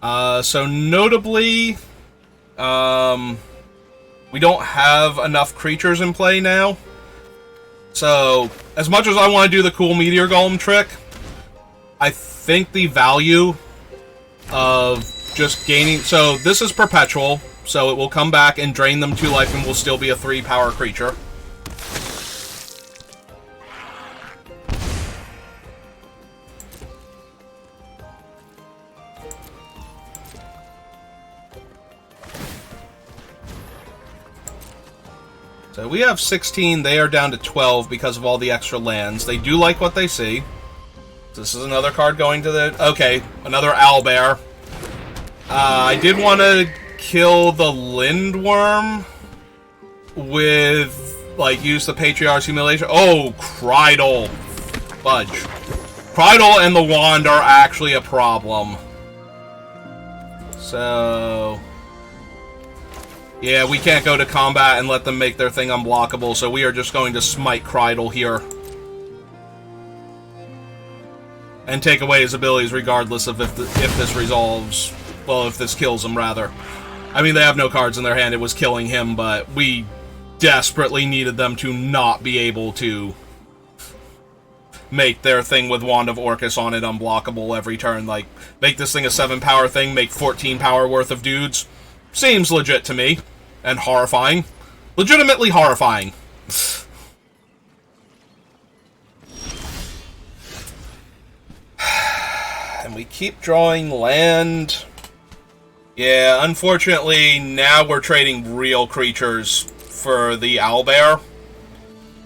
So notably, we don't have enough creatures in play now. So, as much as I want to do the cool Meteor Golem trick, I think the value of just gaining... So, this is perpetual, so it will come back and drain them 2 life and will still be a 3-power creature. So we have 16, they are down to 12 because of all the extra lands. They do like what they see. This is another card going to the... Okay, another Owlbear. I did want to kill the Lindworm with, like, use the Patriarch's Humiliation. Oh, Krydle. Fudge. Krydle and the Wand are actually a problem. So... yeah, we can't go to combat and let them make their thing unblockable, so we are just going to smite Krydle here. And take away his abilities regardless of if this resolves... well, if this kills him, rather. I mean, they have no cards in their hand, it was killing him, but we desperately needed them to not be able to make their thing with Wand of Orcus on it unblockable every turn. Like, make this thing a 7-power thing, make 14 power worth of dudes. Seems legit to me. And horrifying. Legitimately horrifying. And we keep drawing land. Yeah, unfortunately, now we're trading real creatures for the Owlbear.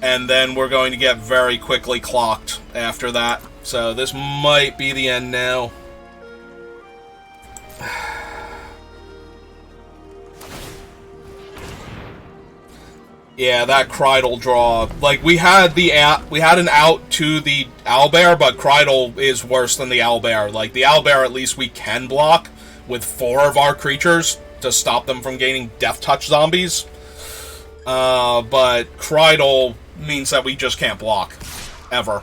And then we're going to get very quickly clocked after that. So this might be the end now. Yeah, that Krydle draw. Like, we had an out to the Owlbear, but Krydle is worse than the Owlbear. Like, the Owlbear, at least we can block with 4 of our creatures to stop them from gaining Death Touch zombies. But Krydle means that we just can't block. Ever.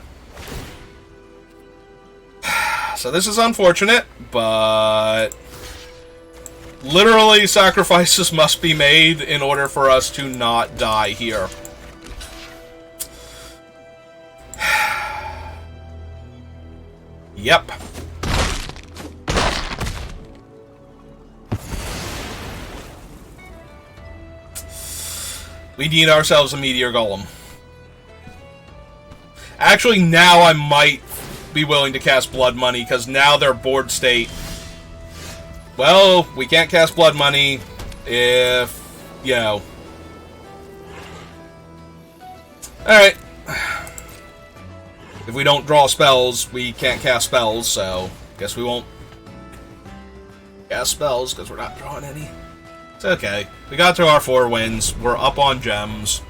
So this is unfortunate, but... Literally, sacrifices must be made in order for us to not die here. Yep. We need ourselves a meteor golem. Actually, now I might be willing to cast Blood Money, because now their board state... Well, we can't cast Blood Money if, you know... Alright. If we don't draw spells, we can't cast spells, so... Guess we won't cast spells, because we're not drawing any. It's okay. We got to our 4 wins. We're up on gems.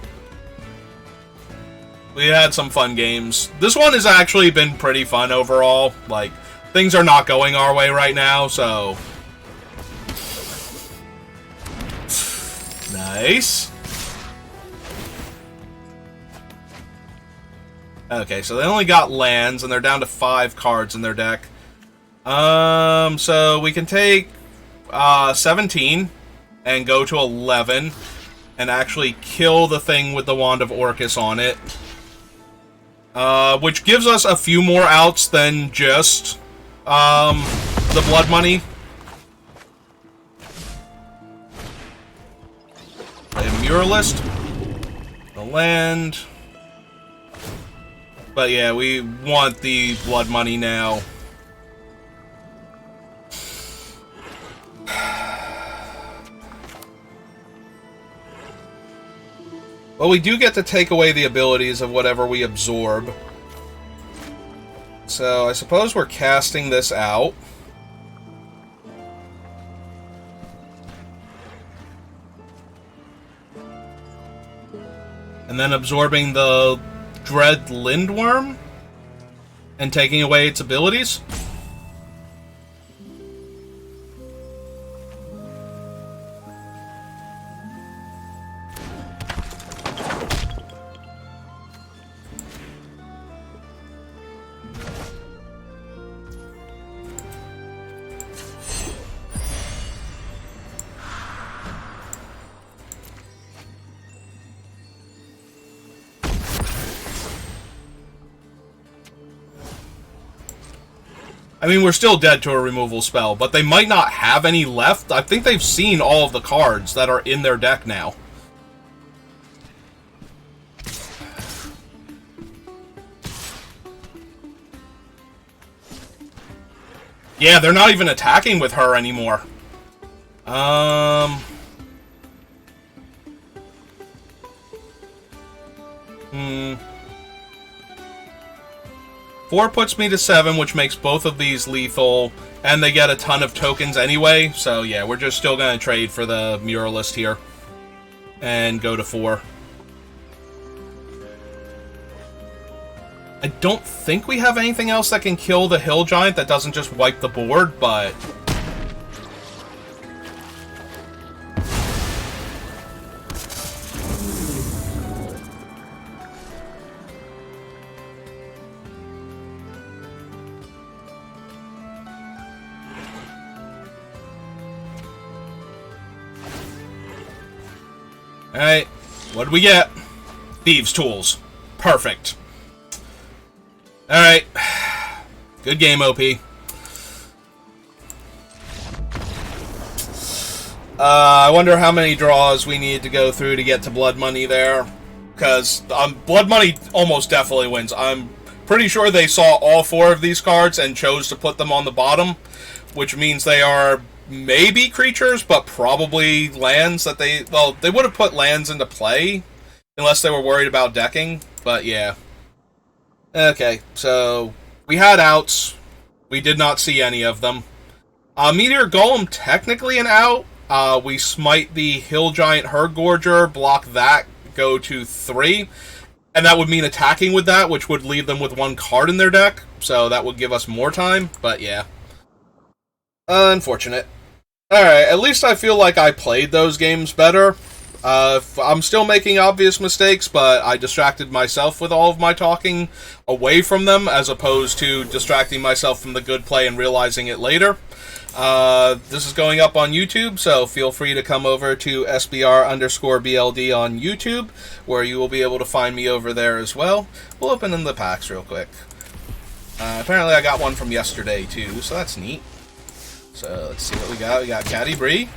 We had some fun games. This one has actually been pretty fun overall. Like, things are not going our way right now, so... Nice. Okay, so they only got lands, and they're down to 5 cards in their deck. So we can take 17 and go to 11 and actually kill the thing with the Wand of Orcus on it. Which gives us a few more outs than just the Blood Money. A Muralist. The land. But yeah, we want the Blood Money now. Well, we do get to take away the abilities of whatever we absorb. So, I suppose we're casting this out. And then absorbing the Dread Lindworm and taking away its abilities. I mean, we're still dead to a removal spell, but they might not have any left. I think they've seen all of the cards that are in their deck now. Yeah, they're not even attacking with her anymore. 4 puts me to 7, which makes both of these lethal, and they get a ton of tokens anyway, so yeah, we're just still going to trade for the Muralist here, and go to 4. I don't think we have anything else that can kill the Hill Giant that doesn't just wipe the board, but... Alright, what did we get? Thieves' Tools. Perfect. Alright. Good game, OP. I wonder how many draws we need to go through to get to Blood Money there. Because Blood Money almost definitely wins. I'm pretty sure they saw all 4 of these cards and chose to put them on the bottom. Which means they are... maybe creatures, but probably lands that they... Well, they would have put lands into play, unless they were worried about decking, but yeah. Okay, so we had outs. We did not see any of them. Meteor Golem, technically an out. We smite the Hill Giant Herdgorger, block that, go to 3. And that would mean attacking with that, which would leave them with 1 card in their deck, so that would give us more time, but yeah. Unfortunate. Alright, at least I feel like I played those games better. I'm still making obvious mistakes, but I distracted myself with all of my talking away from them, as opposed to distracting myself from the good play and realizing it later. This is going up on YouTube, so feel free to come over to SBR_BLD on YouTube, where you will be able to find me over there as well. We'll open in the packs real quick. Apparently I got one from yesterday, too, so that's neat. So, let's see what we got. We got Caddy Bree.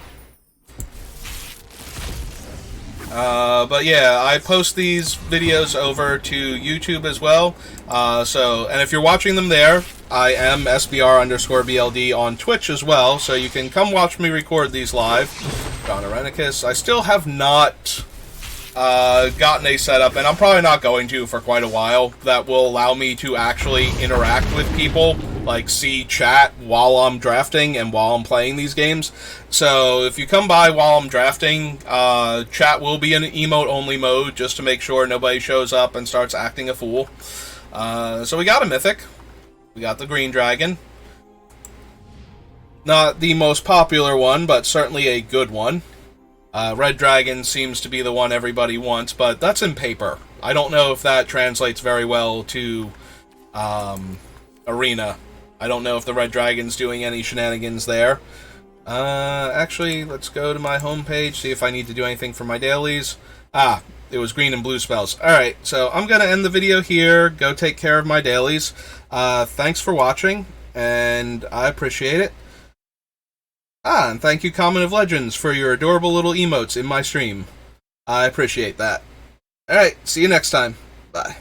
But yeah, I post these videos over to YouTube as well. And if you're watching them there, I am SBR_BLD on Twitch as well, so you can come watch me record these live. John Arenicus. I still have not gotten a setup, and I'm probably not going to for quite a while, that will allow me to actually interact with people, like see chat while I'm drafting and while I'm playing these games. So if you come by while I'm drafting, chat will be in emote-only mode, just to make sure nobody shows up and starts acting a fool. So we got a mythic. We got the green dragon. Not the most popular one, but certainly a good one. Red Dragon seems to be the one everybody wants, but that's in paper. I don't know if that translates very well to Arena. I don't know if the Red Dragon's doing any shenanigans there. Actually, let's go to my homepage, see if I need to do anything for my dailies. It was green and blue spells. Alright, so I'm going to end the video here, go take care of my dailies. Thanks for watching, and I appreciate it. And thank you, Common of Legends, for your adorable little emotes in my stream. I appreciate that. Alright, see you next time. Bye.